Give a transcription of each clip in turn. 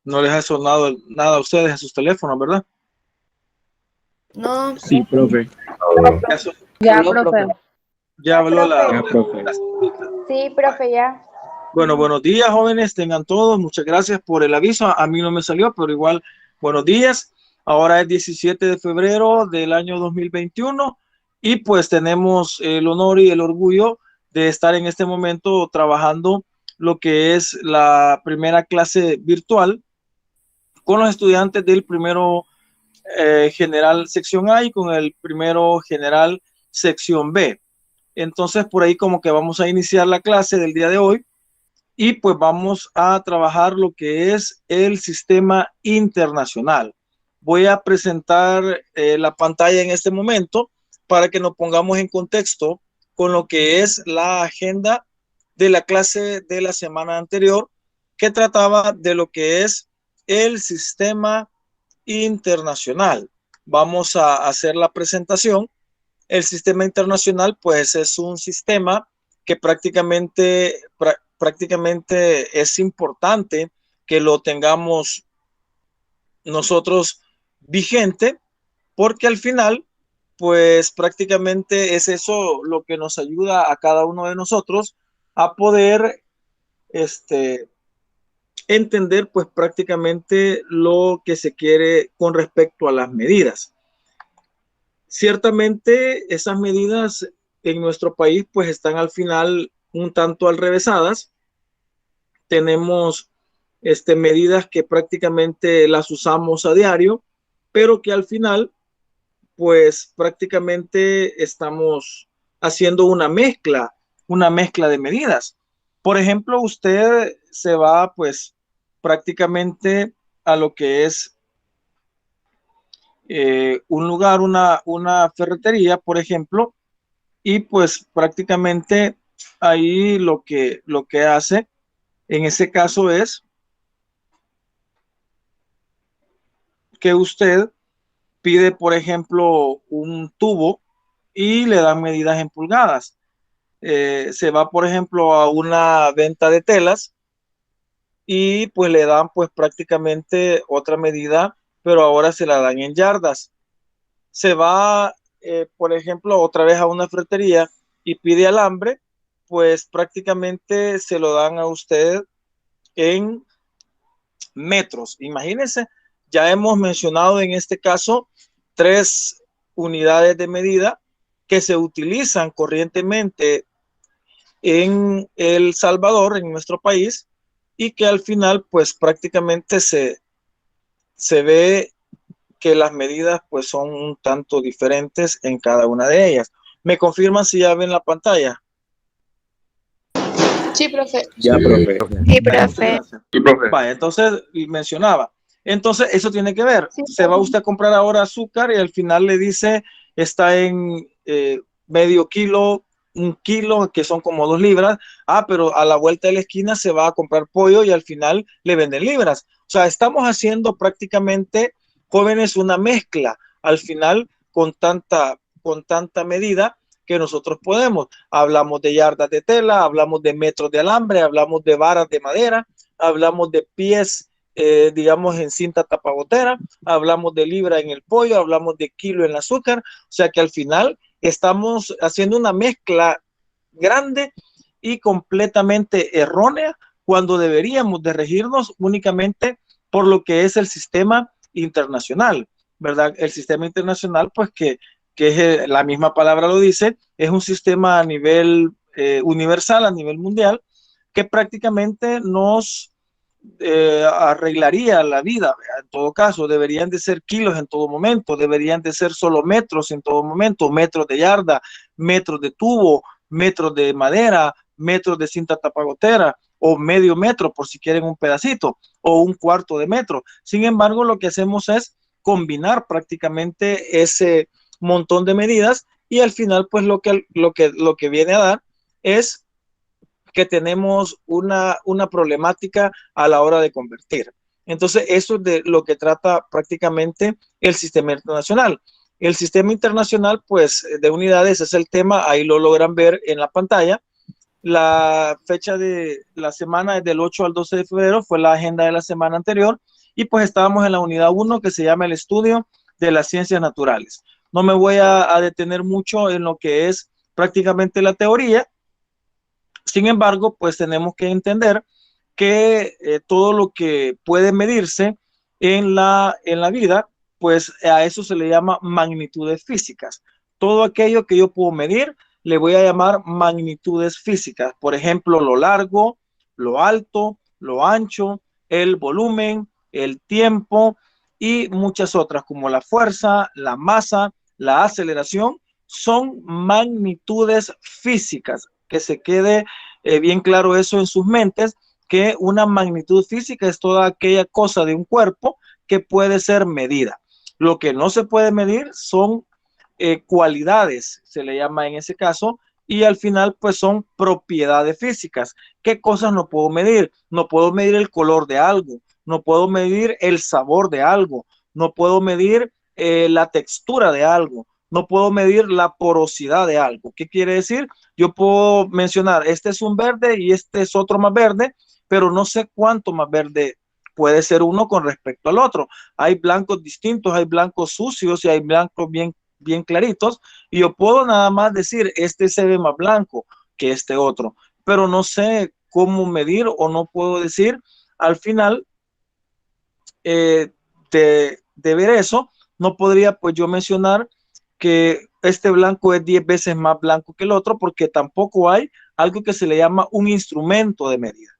No les ha sonado nada a ustedes en sus teléfonos, ¿verdad? No. Sí, profe. Ya, son- Ya, Habló, profe. ya habló Ya, profe. la señorita. Sí, profe, ya. Bueno, buenos días, jóvenes, tengan todos. Muchas gracias por el aviso. A mí no me salió, pero igual, buenos días. Ahora es 17 de febrero del año 2021 y pues tenemos el honor y el orgullo de estar en este momento trabajando lo que es la primera clase virtual con los estudiantes del primero general sección A y con el primero general sección B. Entonces, por ahí como que vamos a iniciar la clase del día de hoy y pues vamos a trabajar lo que es el sistema internacional. Voy a presentar la pantalla en este momento para que nos pongamos en contexto con lo que es la agenda de la clase de la semana anterior, que trataba de lo que es el sistema internacional. Vamos a hacer la presentación. El sistema internacional, pues, es un sistema que prácticamente es importante que lo tengamos nosotros vigente, porque al final, pues prácticamente es eso lo que nos ayuda a cada uno de nosotros a poder entender pues prácticamente lo que se quiere con respecto a las medidas. Ciertamente esas medidas en nuestro país pues están al final un tanto alrevesadas. Tenemos medidas que prácticamente las usamos a diario, pero que al final pues prácticamente estamos haciendo una mezcla de medidas. Por ejemplo, usted se va pues prácticamente a lo que es un lugar, una ferretería, por ejemplo, y pues prácticamente ahí lo que hace en ese caso es que usted pide, por ejemplo, un tubo y le dan medidas en pulgadas. Se va, por ejemplo, a una venta de telas y pues le dan pues prácticamente otra medida, pero ahora se la dan en yardas. Se va, por ejemplo, otra vez a una ferretería y pide alambre, pues prácticamente se lo dan a usted en metros. Imagínense, ya hemos mencionado en este caso 3 unidades de medida que se utilizan corrientemente en El Salvador, en nuestro país, y que al final pues prácticamente se ve que las medidas pues son un tanto diferentes en cada una de ellas. ¿Me confirman si ya ven la pantalla? Sí, profe. Ya, profe. Sí, Muchas profe. gracias. Vale, entonces mencionaba. Entonces, eso tiene que ver. Sí, Se va usted a comprar ahora azúcar y al final le dice está en medio kilo, un kilo, que son como 2 libras. Ah, pero a la vuelta de la esquina se va a comprar pollo y al final le venden libras. O sea, estamos haciendo prácticamente, jóvenes, una mezcla al final con tanta medida que nosotros podemos. Hablamos de yardas de tela, hablamos de metros de alambre, hablamos de varas de madera, hablamos de pies, digamos, en cinta tapabotera, hablamos de libra en el pollo, hablamos de kilo en el azúcar, o sea que al final estamos haciendo una mezcla grande y completamente errónea cuando deberíamos de regirnos únicamente por lo que es el sistema internacional, ¿verdad? El sistema internacional, pues que es, la misma palabra lo dice, es un sistema a nivel universal, a nivel mundial, que prácticamente nos arreglaría la vida. En todo caso, deberían de ser kilos en todo momento, deberían de ser solo metros en todo momento, metros de yarda, metros de tubo, metros de madera, metros de cinta tapagotera o medio metro por si quieren un pedacito o un cuarto de metro. Sin embargo, lo que hacemos es combinar prácticamente ese montón de medidas y al final pues lo que viene a dar es que tenemos una problemática a la hora de convertir. Entonces, eso es de lo que trata prácticamente el sistema internacional. El sistema internacional, pues, de unidades es el tema, ahí lo logran ver en la pantalla. La fecha de la semana es del 8 al 12 de febrero, fue la agenda de la semana anterior, y pues estábamos en la unidad uno que se llama el estudio de las ciencias naturales. No me voy a detener mucho en lo que es prácticamente la teoría. Sin embargo, pues tenemos que entender que todo lo que puede medirse en la vida, pues a eso se le llama magnitudes físicas. Todo aquello que yo puedo medir, le voy a llamar magnitudes físicas. Por ejemplo, lo largo, lo alto, lo ancho, el volumen, el tiempo y muchas otras como la fuerza, la masa, la aceleración, son magnitudes físicas. Que se quede bien claro eso en sus mentes, que una magnitud física es toda aquella cosa de un cuerpo que puede ser medida. Lo que no se puede medir son cualidades, se le llama en ese caso, y al final pues son propiedades físicas. ¿Qué cosas no puedo medir? No puedo medir el color de algo, no puedo medir el sabor de algo, no puedo medir la textura de algo, no puedo medir la porosidad de algo. ¿Qué quiere decir? Yo puedo mencionar, este es un verde y este es otro más verde, pero no sé cuánto más verde puede ser uno con respecto al otro. Hay blancos distintos, hay blancos sucios y hay blancos bien claritos, y yo puedo nada más decir, este se ve más blanco que este otro, pero no sé cómo medir o no puedo decir al final de ver eso, no podría pues yo mencionar que este blanco es 10 veces más blanco que el otro porque tampoco hay algo que se le llama un instrumento de medida.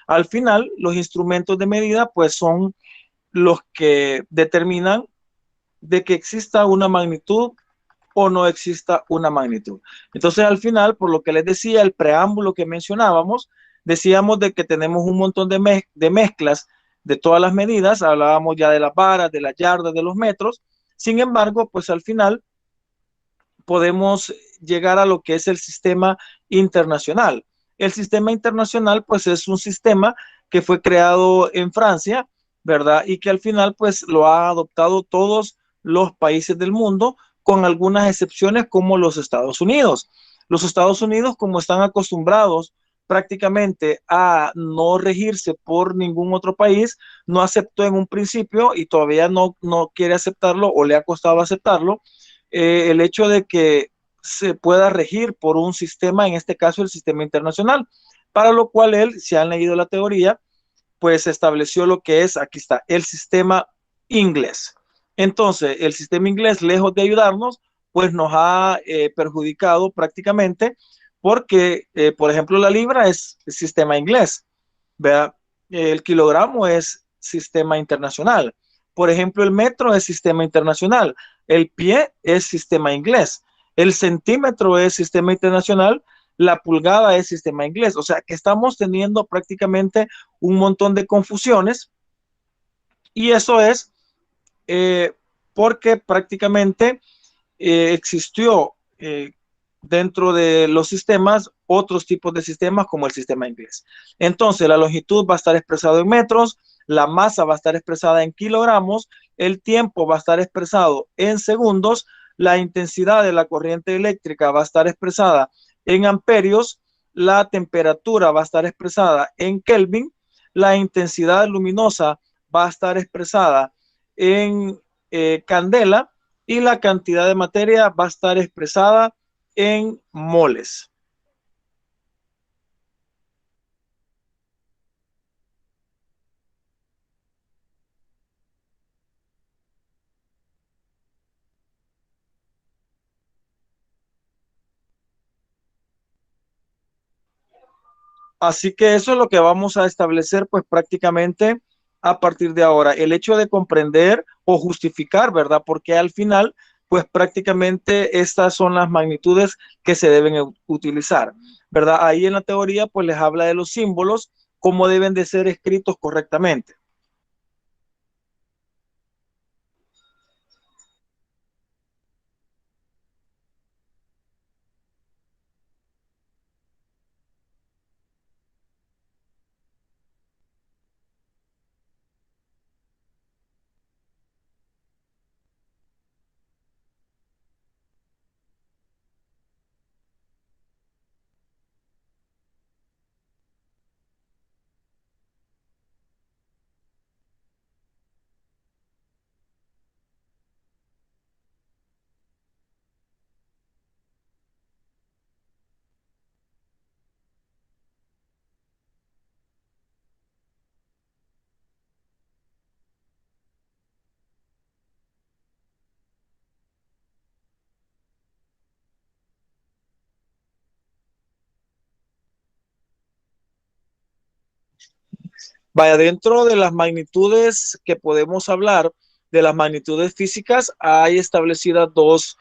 Al final, los instrumentos de medida pues son los que determinan de que exista una magnitud o no exista una magnitud. Entonces, al final, por lo que les decía, el preámbulo que mencionábamos, decíamos de que tenemos un montón de mezclas de todas las medidas, hablábamos ya de las varas, de las yardas, de los metros. Sin embargo, pues al final podemos llegar a lo que es el sistema internacional. El sistema internacional, pues es un sistema que fue creado en Francia, ¿verdad? Y que al final, pues lo ha adoptado todos los países del mundo, con algunas excepciones como los Estados Unidos. Los Estados Unidos, como están acostumbrados prácticamente a no regirse por ningún otro país, no aceptó en un principio y todavía no quiere aceptarlo o le ha costado aceptarlo, el hecho de que se pueda regir por un sistema, en este caso el sistema internacional, para lo cual él, si han leído la teoría, pues estableció lo que es, aquí está, el sistema inglés. Entonces, el sistema inglés, lejos de ayudarnos, pues nos ha perjudicado prácticamente porque, por ejemplo, la libra es el sistema inglés, ¿verdad? El kilogramo es sistema internacional. Por ejemplo, el metro es sistema internacional. El pie es sistema inglés. El centímetro es sistema internacional. La pulgada es sistema inglés. O sea que estamos teniendo prácticamente un montón de confusiones y eso es eh, porque prácticamente existió dentro de los sistemas otros tipos de sistemas como el sistema inglés. Entonces, la longitud va a estar expresado en metros, la masa va a estar expresada en kilogramos, el tiempo va a estar expresado en segundos, la intensidad de la corriente eléctrica va a estar expresada en amperios, la temperatura va a estar expresada en Kelvin, la intensidad luminosa va a estar expresada en candela y la cantidad de materia va a estar expresada en moles. Así que eso es lo que vamos a establecer pues prácticamente a partir de ahora. El hecho de comprender o justificar, ¿verdad? Porque al final pues prácticamente estas son las magnitudes que se deben utilizar, ¿verdad? Ahí en la teoría pues les habla de los símbolos, cómo deben de ser escritos correctamente. Vaya, dentro de las magnitudes que podemos hablar, de las magnitudes físicas, hay establecidas dos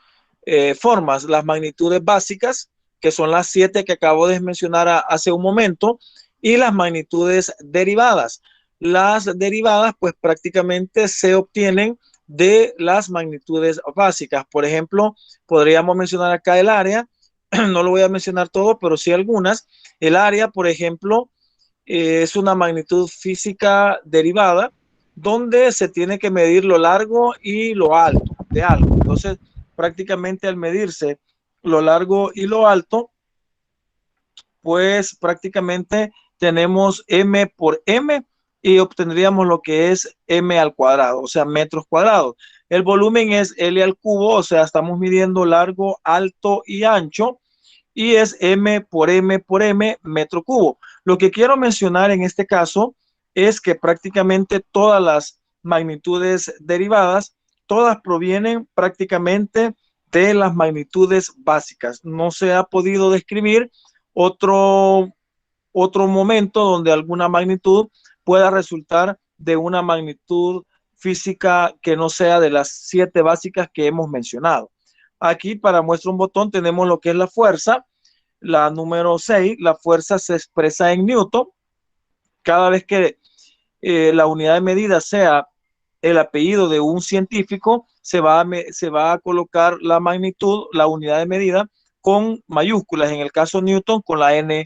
formas. Las magnitudes básicas, que son las 7 que acabo de mencionar hace un momento, y las magnitudes derivadas. Las derivadas, pues prácticamente se obtienen de las magnitudes básicas. Por ejemplo, podríamos mencionar acá el área, no lo voy a mencionar todo, pero sí algunas. El área, por ejemplo, es una magnitud física derivada donde se tiene que medir lo largo y lo alto de algo. Entonces, prácticamente al medirse lo largo y lo alto, pues prácticamente tenemos m por m y obtendríamos lo que es m al cuadrado, o sea, metros cuadrados. El volumen es L al cubo, o sea, estamos midiendo largo, alto y ancho, y es m por m metro cubo. Lo que quiero mencionar en este caso es que prácticamente todas las magnitudes derivadas, todas provienen prácticamente de las magnitudes básicas. No se ha podido describir otro, otro momento donde alguna magnitud pueda resultar de una magnitud física que no sea de las 7 básicas que hemos mencionado. Aquí para muestra un botón tenemos lo que es la fuerza, la número 6. La fuerza se expresa en Newton. Cada vez que la unidad de medida sea el apellido de un científico, se va a colocar la magnitud, la unidad de medida con mayúsculas, en el caso Newton con la N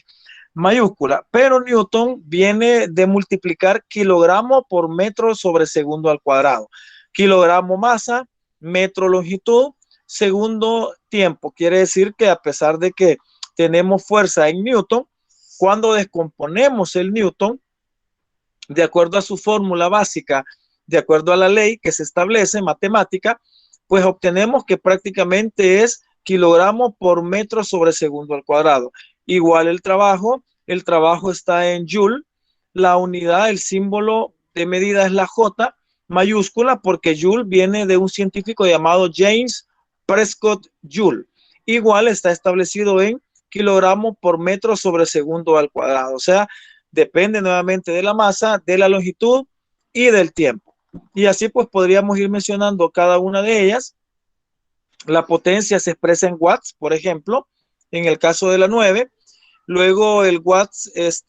mayúscula, pero Newton viene de multiplicar kilogramo por metro sobre segundo al cuadrado. Kilogramo masa, metro longitud, segundo tiempo. Quiere decir que a pesar de que tenemos fuerza en Newton, cuando descomponemos el Newton, de acuerdo a su fórmula básica, de acuerdo a la ley que se establece en matemática, pues obtenemos que prácticamente es kilogramo por metro sobre segundo al cuadrado. Igual el trabajo está en joule, la unidad, el símbolo de medida es la J mayúscula porque joule viene de un científico llamado James Prescott Joule. Igual está establecido en kilogramo por metro sobre segundo al cuadrado. O sea, depende nuevamente de la masa, de la longitud y del tiempo. Y así pues podríamos ir mencionando cada una de ellas. La potencia se expresa en watts, por ejemplo, en el caso de la 9. Luego el watts es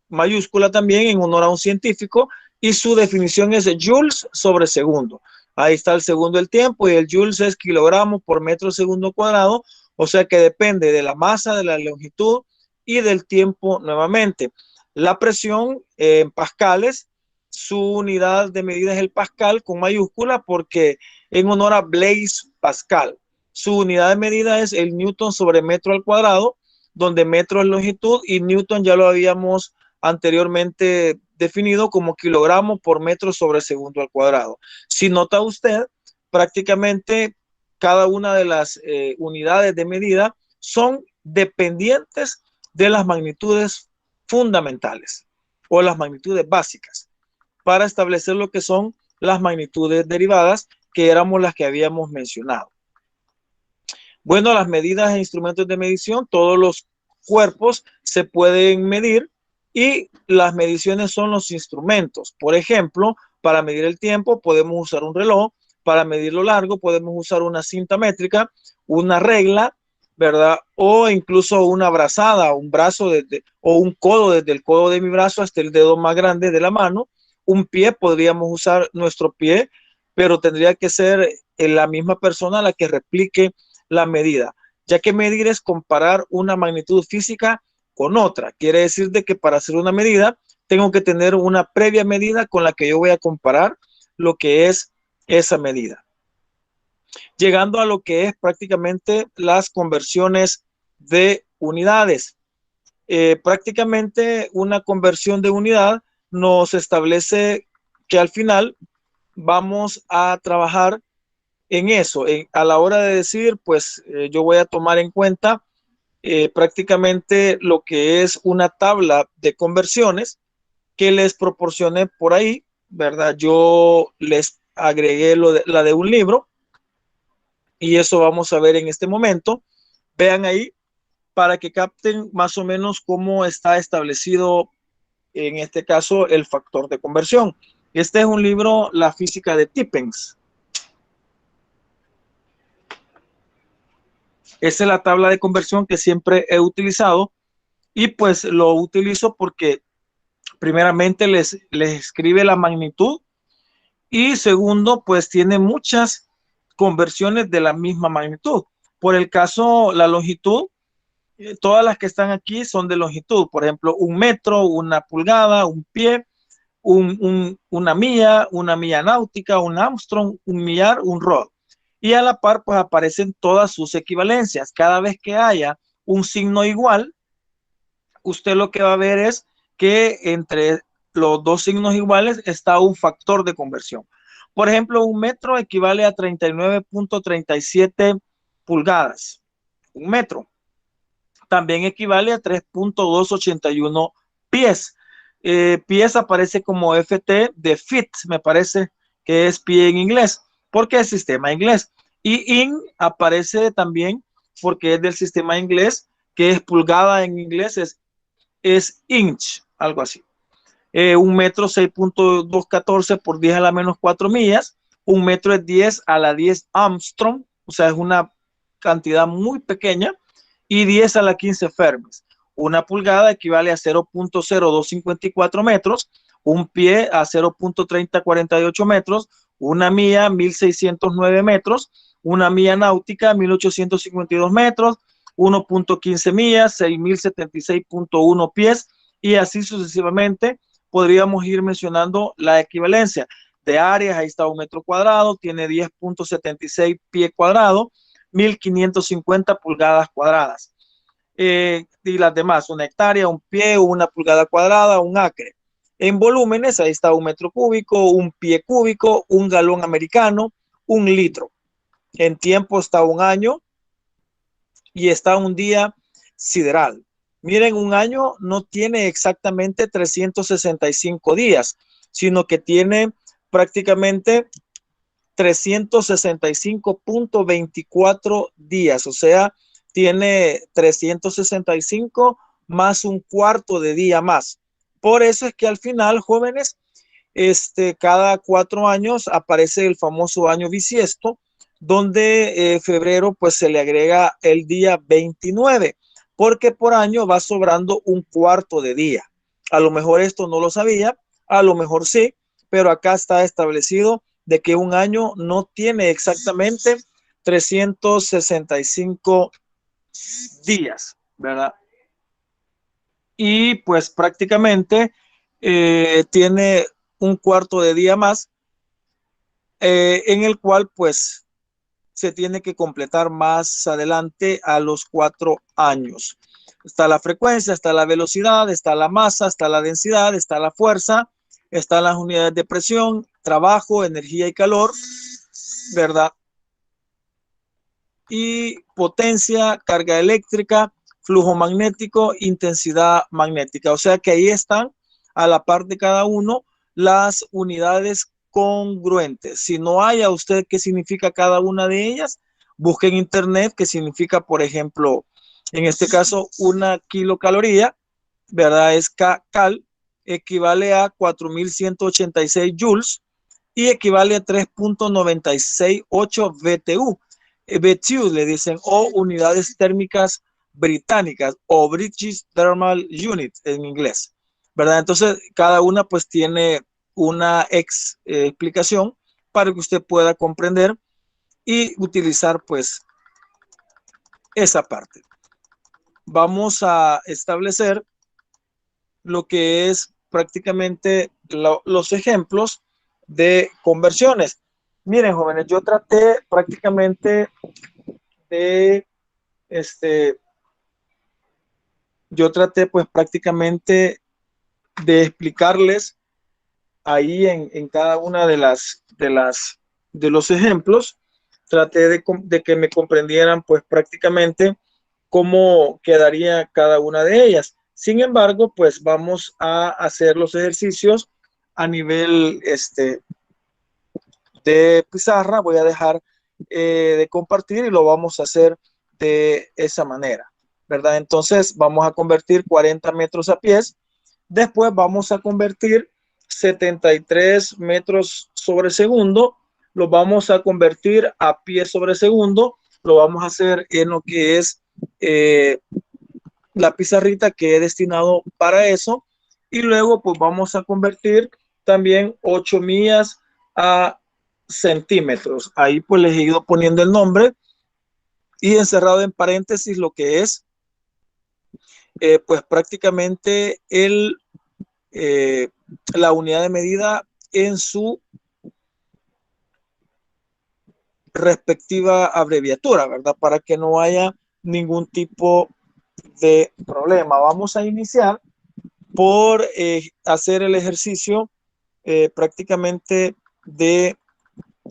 mayúscula también en honor a un científico y su definición es joules sobre segundo. Ahí está el segundo el tiempo y el joules es kilogramos por metro segundo cuadrado, o sea que depende de la masa, de la longitud y del tiempo nuevamente. La presión en pascales, su unidad de medida es el pascal con mayúscula porque en honor a Blaise Pascal. Su unidad de medida es el newton sobre metro al cuadrado, donde metro es longitud y newton ya lo habíamos anteriormente definido como kilogramo por metro sobre segundo al cuadrado. Si nota usted, prácticamente cada una de las unidades de medida son dependientes de las magnitudes fundamentales o las magnitudes básicas para establecer lo que son las magnitudes derivadas, que éramos las que habíamos mencionado. Bueno, las medidas e instrumentos de medición, todos los cuerpos se pueden medir y las mediciones son los instrumentos. Por ejemplo, para medir el tiempo podemos usar un reloj, para medir lo largo podemos usar una cinta métrica, una regla, ¿verdad? O incluso una brazada, un brazo o un codo desde el codo de mi brazo hasta el dedo más grande de la mano. Un pie, podríamos usar nuestro pie, pero tendría que ser la misma persona la que replique la medida, ya que medir es comparar una magnitud física con otra. Quiere decir de que para hacer una medida tengo que tener una previa medida con la que yo voy a comparar lo que es esa medida. Llegando a lo que es prácticamente las conversiones de unidades. Prácticamente una conversión de unidad nos establece que al final vamos a trabajar en eso, a la hora de decir, pues yo voy a tomar en cuenta prácticamente lo que es una tabla de conversiones que les proporcioné por ahí, ¿verdad? Yo les agregué la de un libro y eso vamos a ver en este momento. Vean ahí para que capten más o menos cómo está establecido en este caso, el factor de conversión. Este es un libro, La física de Tippings. Esa es la tabla de conversión que siempre he utilizado y pues lo utilizo porque primeramente les escribe la magnitud y segundo, pues tiene muchas conversiones de la misma magnitud. Por el caso, la longitud, todas las que están aquí son de longitud. Por ejemplo, 1 metro, 1 pulgada, un pie, una milla náutica, un Armstrong, un millar, un rod. Y a la par, pues aparecen todas sus equivalencias. Cada vez que haya un signo igual, usted lo que va a ver es que entre los dos signos iguales está un factor de conversión. Por ejemplo, 1 metro equivale a 39.37 pulgadas. 1 metro. También equivale a 3.281 pies. Pies aparece como FT de feet, me parece que es pie en inglés, porque es sistema inglés. Y in aparece también porque es del sistema inglés, que es pulgada en inglés, es inch, algo así. 1 metro 6.214 por 10 a la menos 4 millas. 1 metro es 10 a la 10 Armstrong, o sea, es una cantidad muy pequeña. Y 10 a la 15 Fermis. 1 pulgada equivale a 0.0254 metros. Un pie a 0.3048 metros. Una milla 1609 metros. Una milla náutica 1852 metros. 1.15 millas 6076.1 pies. Y así sucesivamente podríamos ir mencionando la equivalencia de áreas. Ahí está 1 metro cuadrado, tiene 10.76 pie cuadrado, 1550 pulgadas cuadradas. Y las demás, 1 hectárea, un pie, 1 pulgada cuadrada, un acre. En volúmenes, ahí está 1 metro cúbico, un pie cúbico, un galón americano, un litro. En tiempo está un año y está un día sideral. Miren, un año no tiene exactamente 365 días, sino que tiene prácticamente 365.24 días, o sea, tiene 365 más un cuarto de día más. Por eso es que al final, jóvenes, cada 4 años aparece el famoso año bisiesto, donde febrero pues se le agrega el día 29, porque por año va sobrando un cuarto de día. A lo mejor esto no lo sabía, a lo mejor sí, pero acá está establecido de que un año no tiene exactamente 365 días, ¿verdad? Y pues prácticamente tiene un cuarto de día más, en el cual pues se tiene que completar más adelante a los 4 años. Está la frecuencia, está la velocidad, está la masa, está la densidad, está la fuerza, están las unidades de presión, trabajo, energía y calor, ¿verdad? Y potencia, carga eléctrica, flujo magnético, intensidad magnética. O sea que ahí están a la par de cada uno las unidades congruentes. Si no hay a usted qué significa cada una de ellas, busque en internet qué significa, por ejemplo, en este caso, una kilocaloría, ¿verdad? Es cal, equivale a 4186 joules y equivale a 3.968 BTU. BTU le dicen, o unidades térmicas británicas, o British Thermal Unit en inglés, ¿verdad? Entonces, cada una pues tiene una explicación para que usted pueda comprender y utilizar pues esa parte. Vamos a establecer lo que es prácticamente los ejemplos de conversiones. Miren, jóvenes, yo traté prácticamente de, yo traté pues prácticamente de explicarles ahí en cada una de los ejemplos, traté de que me comprendieran pues prácticamente cómo quedaría cada una de ellas. Sin embargo, pues vamos a hacer los ejercicios a nivel de pizarra. Voy a dejar de compartir y lo vamos a hacer de esa manera, ¿verdad? Entonces vamos a convertir 40 metros a pies. Después vamos a convertir 73 metros sobre segundo, lo vamos a convertir a pies sobre segundo, lo vamos a hacer en lo que es la pizarrita que he destinado para eso, y luego pues vamos a convertir también 8 millas a centímetros. Ahí pues les he ido poniendo el nombre y encerrado en paréntesis lo que es pues prácticamente la unidad de medida en su respectiva abreviatura, ¿verdad? Para que no haya ningún tipo de problema. Vamos a iniciar por hacer el ejercicio prácticamente de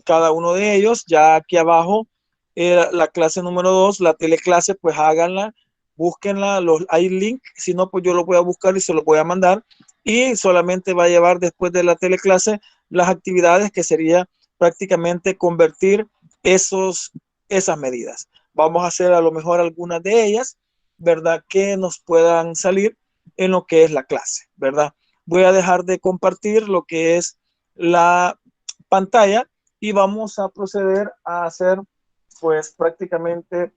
cada uno de ellos. Ya aquí abajo la clase número 2, la teleclase, pues háganla, búsquenla, hay link, si no pues yo lo voy a buscar y se lo voy a mandar, y solamente va a llevar después de la teleclase las actividades que sería prácticamente convertir esas medidas. Vamos a hacer a lo mejor algunas de ellas, ¿verdad? Que nos puedan salir en lo que es la clase, ¿verdad? Voy a dejar de compartir lo que es la pantalla y vamos a proceder a hacer pues prácticamente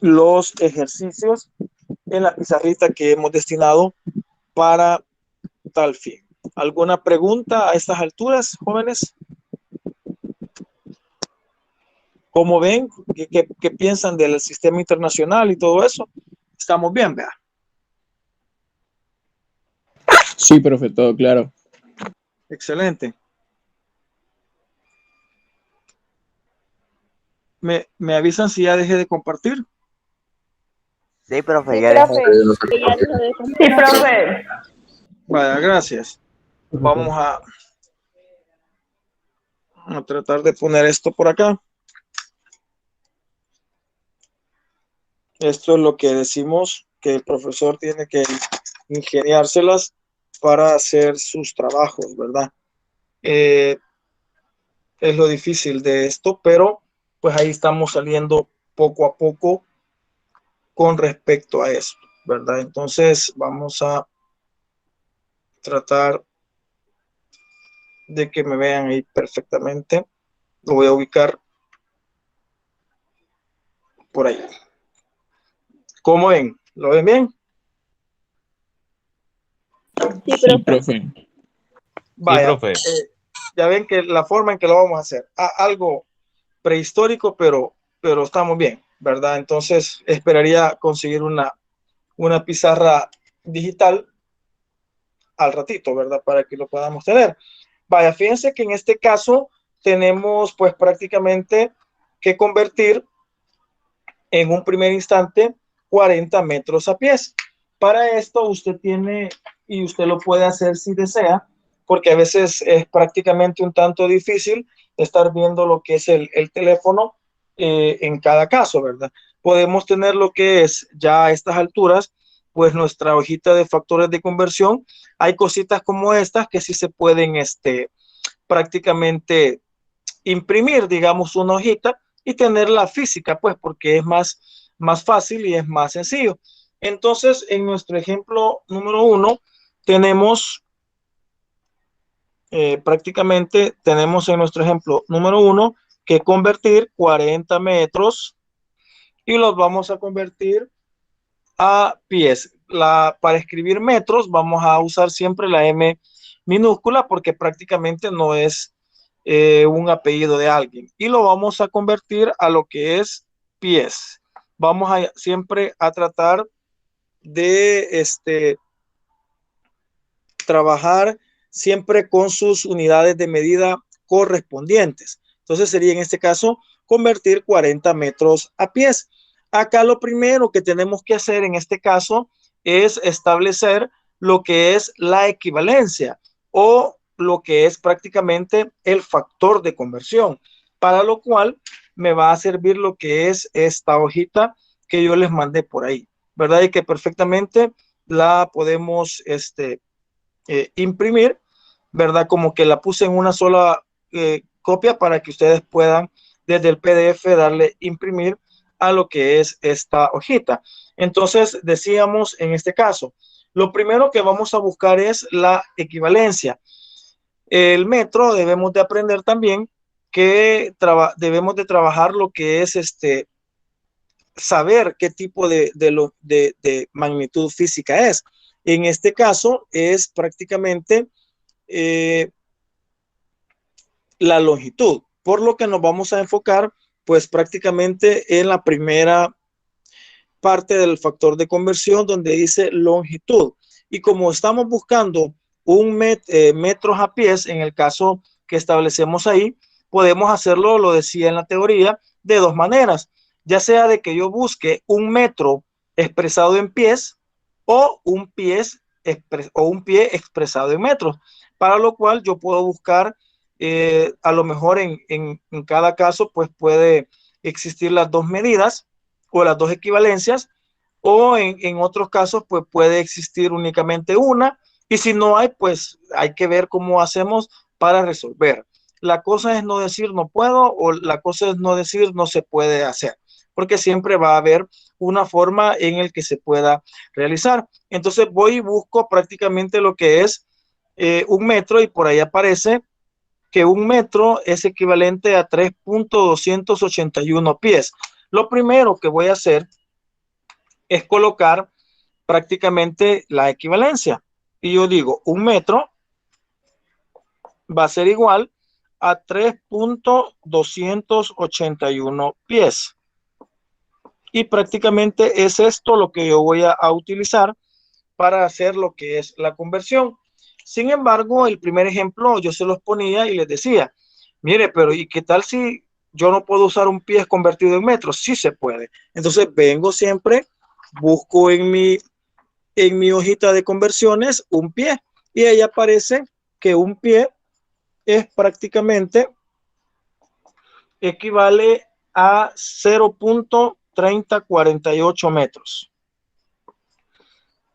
los ejercicios en la pizarrita que hemos destinado para tal fin. ¿Alguna pregunta a estas alturas, jóvenes? ¿Cómo ven? ¿Qué piensan del sistema internacional y todo eso? Estamos bien, vea. Sí, profe, todo claro. Excelente. ¿Me avisan si ya dejé de compartir? Sí, profe, Sí, ya dejé. Sí, profe. Vaya, gracias. Vamos a tratar de poner esto por acá. Esto es lo que decimos que el profesor tiene que ingeniárselas para hacer sus trabajos, ¿verdad? Es lo difícil de esto, pero pues ahí estamos saliendo poco a poco con respecto a esto, ¿verdad? Entonces vamos a tratar de que me vean ahí perfectamente. Lo voy a ubicar por ahí. ¿Cómo ven? ¿Lo ven bien? Sí, profe. Vaya, Sí, profe. ya ven que la forma en que lo vamos a hacer, algo prehistórico, pero estamos bien, ¿verdad? Entonces esperaría conseguir una pizarra digital al ratito, ¿verdad? Para que lo podamos tener. Vaya, fíjense que en este caso tenemos pues prácticamente que convertir en un primer instante 40 metros a pies. Para esto usted tiene, y usted lo puede hacer si desea, porque a veces es prácticamente un tanto difícil estar viendo lo que es el teléfono en cada caso, ¿verdad? Podemos tener lo que es ya a estas alturas, pues nuestra hojita de factores de conversión. Hay cositas como estas que sí se pueden prácticamente imprimir, digamos, una hojita y tenerla física, pues porque es más fácil y es más sencillo. Entonces, en nuestro ejemplo número 1, tenemos prácticamente, tenemos en nuestro ejemplo número 1 que convertir 40 metros y los vamos a convertir a pies. Para escribir metros vamos a usar siempre la M minúscula porque prácticamente no es un apellido de alguien, y lo vamos a convertir a lo que es pies. Vamos a siempre a tratar de trabajar siempre con sus unidades de medida correspondientes. Entonces sería en este caso convertir 40 metros a pies. Acá lo primero que tenemos que hacer en este caso es establecer lo que es la equivalencia o lo que es prácticamente el factor de conversión, para lo cual me va a servir lo que es esta hojita que yo les mandé por ahí, ¿verdad? Y que perfectamente la podemos imprimir, ¿verdad? Como que la puse en una sola copia para que ustedes puedan desde el PDF darle imprimir a lo que es esta hojita. Entonces decíamos en este caso, Lo primero que vamos a buscar es la equivalencia. El metro debemos de aprender también que debemos de trabajar lo que es saber qué tipo de magnitud física es. En este caso es prácticamente la longitud, por lo que nos vamos a enfocar pues prácticamente en la primera parte del factor de conversión donde dice longitud. Y como estamos buscando metros a pies, en el caso que establecemos ahí, podemos hacerlo, lo decía en la teoría, de dos maneras, ya sea de que yo busque un metro expresado en pies o un pie expresado en metros, para lo cual yo puedo buscar, a lo mejor en cada caso, pues puede existir las dos medidas o las dos equivalencias, o en otros casos, pues puede existir únicamente una, y si no hay, pues hay que ver cómo hacemos para resolver. La cosa es no decir no puedo, o la cosa es no decir no se puede hacer, porque siempre va a haber una forma en el que se pueda realizar. Entonces voy y busco prácticamente lo que es un metro, y por ahí aparece que un metro es equivalente a 3.281 pies. Lo primero que voy a hacer es colocar prácticamente la equivalencia. Y yo digo, un metro va a ser igual a 3.281 pies. Y prácticamente es esto lo que yo voy a utilizar para hacer lo que es la conversión. Sin embargo, el primer ejemplo yo se los ponía y les decía, mire, pero ¿y qué tal si yo no puedo usar un pie convertido en metros? Sí se puede. Entonces vengo siempre, busco en mi hojita de conversiones un pie, y ahí aparece que un pie es prácticamente equivale a 0.3048 metros.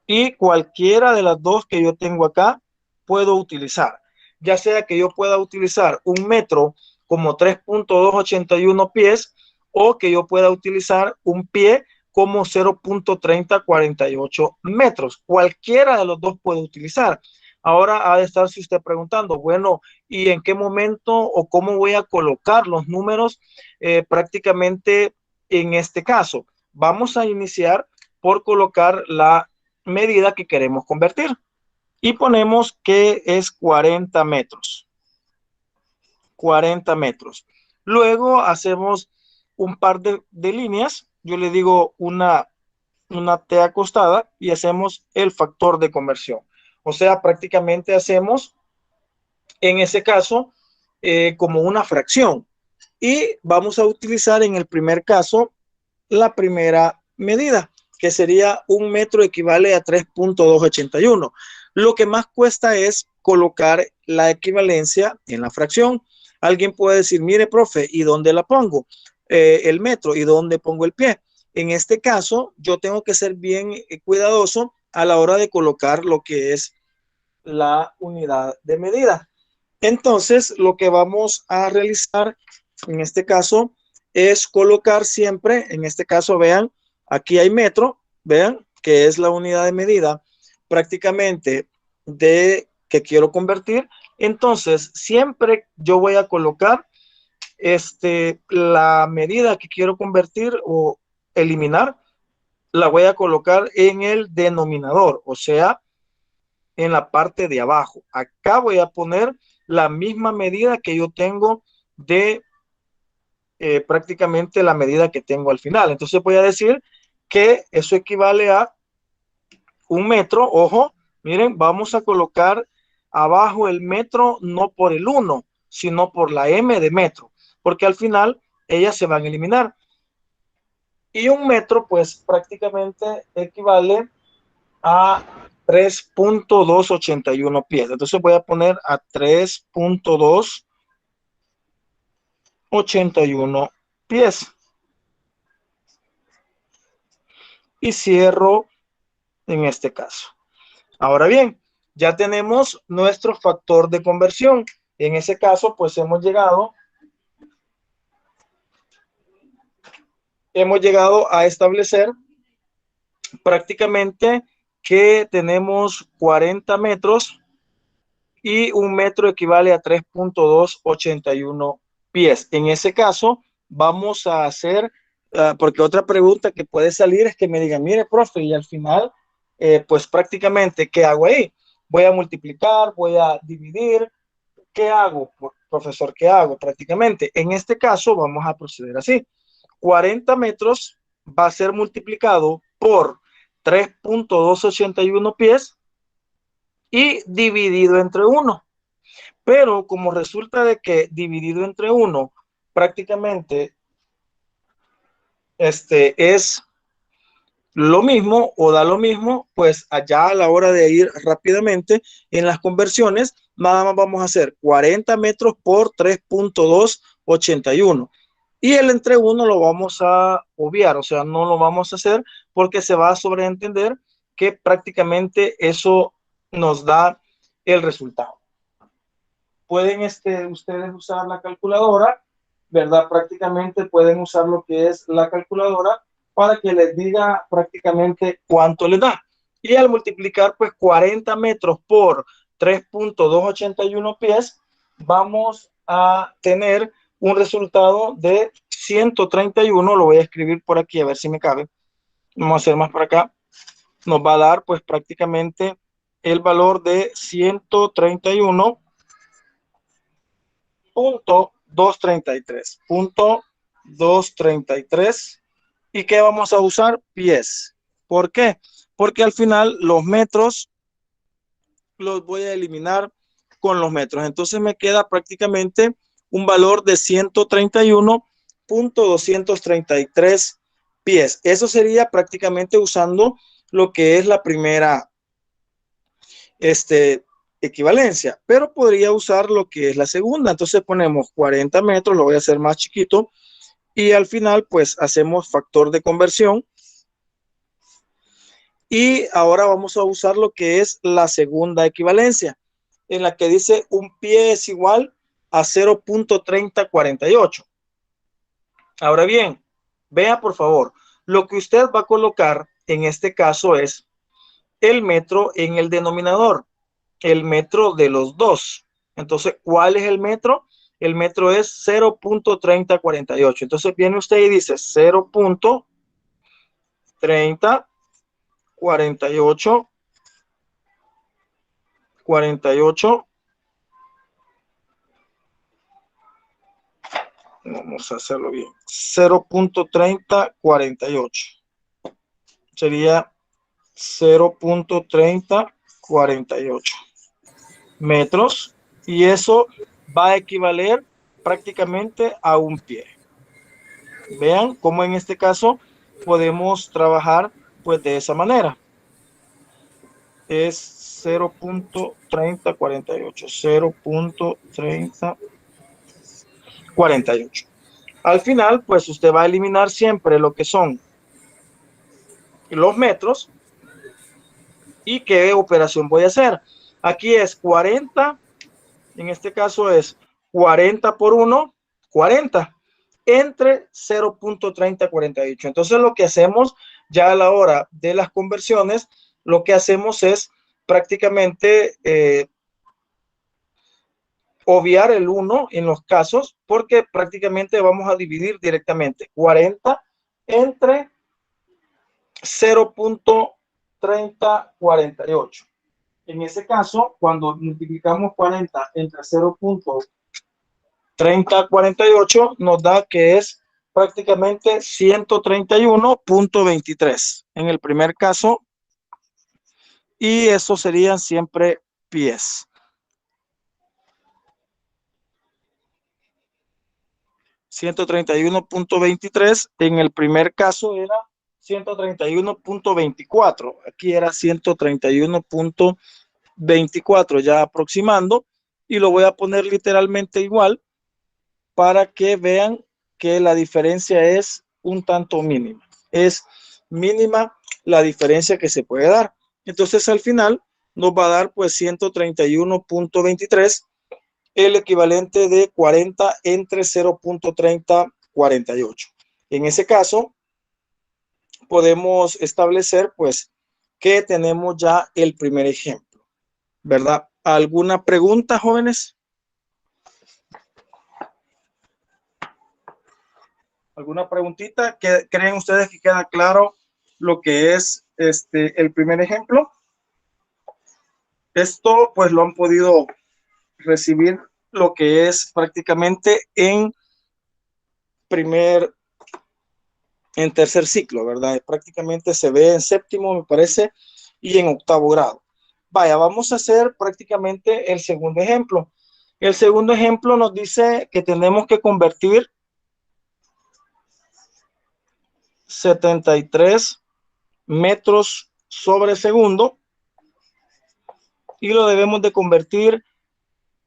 Y cualquiera de las dos que yo tengo acá puedo utilizar, ya sea que yo pueda utilizar un metro como 3.281 pies, o que yo pueda utilizar un pie como 0.3048 metros. Cualquiera de los dos puede utilizar. Ahora ha de estarse usted preguntando, bueno, ¿y en qué momento o cómo voy a colocar los números prácticamente en este caso? Vamos a iniciar por colocar la medida que queremos convertir, y ponemos que es 40 metros. 40 metros. Luego hacemos un par de líneas. Yo le digo una T acostada, y hacemos el factor de conversión. O sea, prácticamente hacemos en ese caso como una fracción. Y vamos a utilizar en el primer caso la primera medida, que sería un metro equivale a 3.281. Lo que más cuesta es colocar la equivalencia en la fracción. Alguien puede decir, mire, profe, ¿y dónde la pongo? El metro, ¿y dónde pongo el pie? En este caso, yo tengo que ser bien cuidadoso a la hora de colocar lo que es la unidad de medida. Entonces, lo que vamos a realizar en este caso es colocar siempre, en este caso, vean, aquí hay metro, vean, que es la unidad de medida prácticamente de que quiero convertir. Entonces, siempre yo voy a colocar la medida que quiero convertir o eliminar, la voy a colocar en el denominador, o sea, en la parte de abajo. Acá voy a poner la misma medida que yo tengo de prácticamente la medida que tengo al final. Entonces voy a decir que eso equivale a un metro. Ojo, miren, vamos a colocar abajo el metro no por el 1, sino por la M de metro, porque al final ellas se van a eliminar. Y un metro pues prácticamente equivale a 3.281 pies. Entonces voy a poner a 3.281 pies. Y cierro en este caso. Ahora bien, ya tenemos nuestro factor de conversión. En ese caso, pues hemos llegado a establecer prácticamente que tenemos 40 metros y un metro equivale a 3.281 pies. En ese caso, vamos a hacer, porque otra pregunta que puede salir es que me digan, mire, profe, y al final, pues prácticamente, ¿qué hago ahí? Voy a multiplicar, voy a dividir. ¿Qué hago, profesor? ¿Qué hago? Prácticamente, en este caso, vamos a proceder así. 40 metros va a ser multiplicado por 3.281 pies y dividido entre 1. Pero como resulta de que dividido entre 1 prácticamente es lo mismo o da lo mismo, pues allá a la hora de ir rápidamente en las conversiones, nada más vamos a hacer 40 metros por 3.281. Y el entre 1 lo vamos a obviar, o sea, no lo vamos a hacer porque se va a sobreentender que prácticamente eso nos da el resultado. Pueden ustedes usar la calculadora, ¿verdad? Prácticamente pueden usar lo que es la calculadora para que les diga prácticamente cuánto les da. Y al multiplicar pues 40 metros por 3.281 pies, vamos a tener un resultado de 131. Lo voy a escribir por aquí a ver si me cabe. Vamos a hacer más para acá. Nos va a dar pues prácticamente el valor de 131.233. ¿Y qué vamos a usar? Pies. ¿Por qué? Porque al final los metros los voy a eliminar con los metros. Entonces me queda prácticamente un valor de 131.233 pies. Eso sería prácticamente usando lo que es la primera equivalencia, pero podría usar lo que es la segunda. Entonces ponemos 40 metros, lo voy a hacer más chiquito, y al final pues hacemos factor de conversión. Y ahora vamos a usar lo que es la segunda equivalencia, en la que dice un pie es igual a 0.3048. Ahora bien, vea por favor, lo que usted va a colocar en este caso es el metro en el denominador, el metro de los dos. Entonces, ¿cuál es el metro? El metro es 0.3048. Entonces viene usted y dice 0.3048. Vamos a hacerlo bien. 0.3048. Sería 0.3048 metros. Y eso va a equivaler prácticamente a un pie. Vean cómo en este caso podemos trabajar pues de esa manera. Es 0.3048. 0.3048. Al final, pues usted va a eliminar siempre lo que son los metros. ¿Y qué operación voy a hacer? Aquí es 40. En este caso es 40 por 1, 40. Entre 0.3048. Entonces lo que hacemos ya a la hora de las conversiones, lo que hacemos es prácticamente obviar el 1 en los casos, porque prácticamente vamos a dividir directamente 40 entre 0.3048. En ese caso, cuando multiplicamos 40 entre 0.3048, nos da que es prácticamente 131.23 en el primer caso, y eso serían siempre pies. 131.23 en el primer caso era 131.24. Aquí era 131.24, ya aproximando, y lo voy a poner literalmente igual para que vean que la diferencia es un tanto mínima. Es mínima la diferencia que se puede dar. Entonces al final nos va a dar pues 131.23, el equivalente de 40 entre 0.3048. En ese caso podemos establecer pues que tenemos ya el primer ejemplo, ¿verdad? ¿Alguna pregunta, jóvenes? ¿Alguna preguntita? ¿Creen ustedes que queda claro lo que es el primer ejemplo? Esto pues lo han podido recibir lo que es prácticamente en tercer ciclo, ¿verdad? Prácticamente se ve en séptimo, me parece, y en octavo grado. Vaya, vamos a hacer prácticamente el segundo ejemplo. El segundo ejemplo nos dice que tenemos que convertir 73 metros sobre segundo y lo debemos de convertir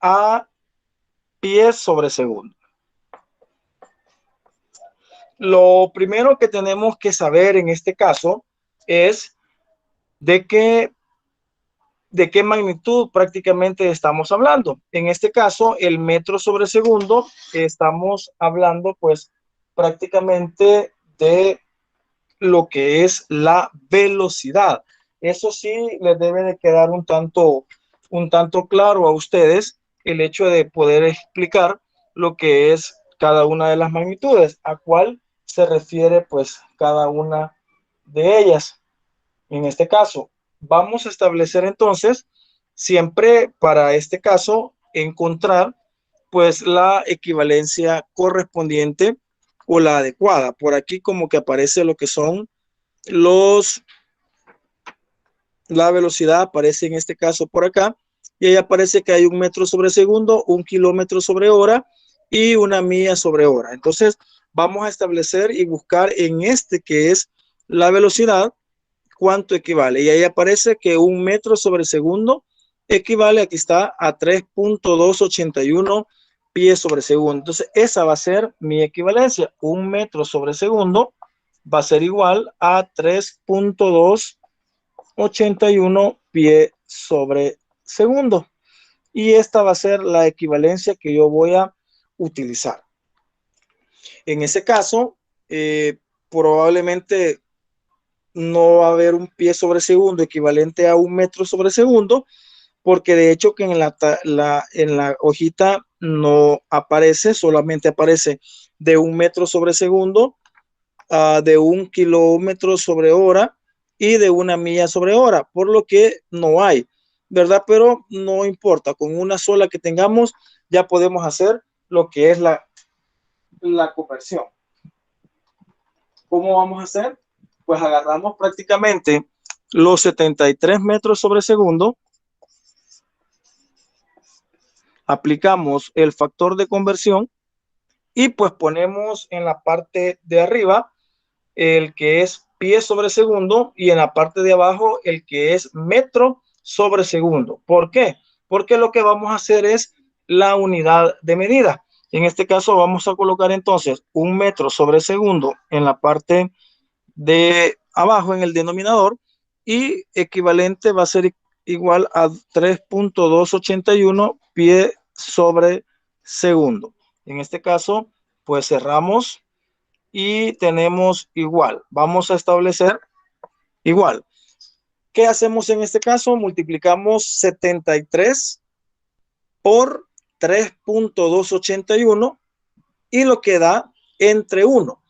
a pies sobre segundo. Lo primero que tenemos que saber en este caso es de qué magnitud prácticamente estamos hablando. En este caso, el metro sobre segundo, estamos hablando pues prácticamente de lo que es la velocidad. Eso sí les debe de quedar un tanto claro a ustedes el hecho de poder explicar lo que es cada una de las magnitudes, a cuál se refiere pues cada una de ellas. En este caso, vamos a establecer entonces siempre para este caso encontrar pues la equivalencia correspondiente o la adecuada. Por aquí como que aparece lo que son la velocidad, aparece en este caso por acá, y ahí aparece que hay 1 metro sobre segundo, 1 kilómetro sobre hora y 1 milla sobre hora. Entonces vamos a establecer y buscar en este que es la velocidad, cuánto equivale. Y ahí aparece que 1 metro sobre segundo equivale, aquí está, a 3.281 pies sobre segundo. Entonces esa va a ser mi equivalencia. 1 metro sobre segundo va a ser igual a 3.281 pies sobre segundo. Y esta va a ser la equivalencia que yo voy a utilizar. En ese caso, probablemente no va a haber un pie sobre segundo equivalente a 1 metro sobre segundo, porque de hecho que en la hojita no aparece, solamente aparece de 1 metro sobre segundo, de 1 kilómetro sobre hora y de 1 milla sobre hora, por lo que no hay, ¿verdad? Pero no importa, con una sola que tengamos ya podemos hacer lo que es la conversión. ¿Cómo vamos a hacer? Pues agarramos prácticamente los 73 metros sobre segundo, aplicamos el factor de conversión y pues ponemos en la parte de arriba el que es pie sobre segundo y en la parte de abajo el que es metro sobre segundo. ¿Por qué? Porque lo que vamos a hacer es la unidad de medida. En este caso vamos a colocar entonces 1 metro sobre segundo en la parte de abajo en el denominador y equivalente va a ser igual a 3.281 pie sobre segundo. En este caso, pues cerramos y tenemos igual. Vamos a establecer igual. ¿Qué hacemos en este caso? Multiplicamos 73 por 3.281 y lo que da entre 1.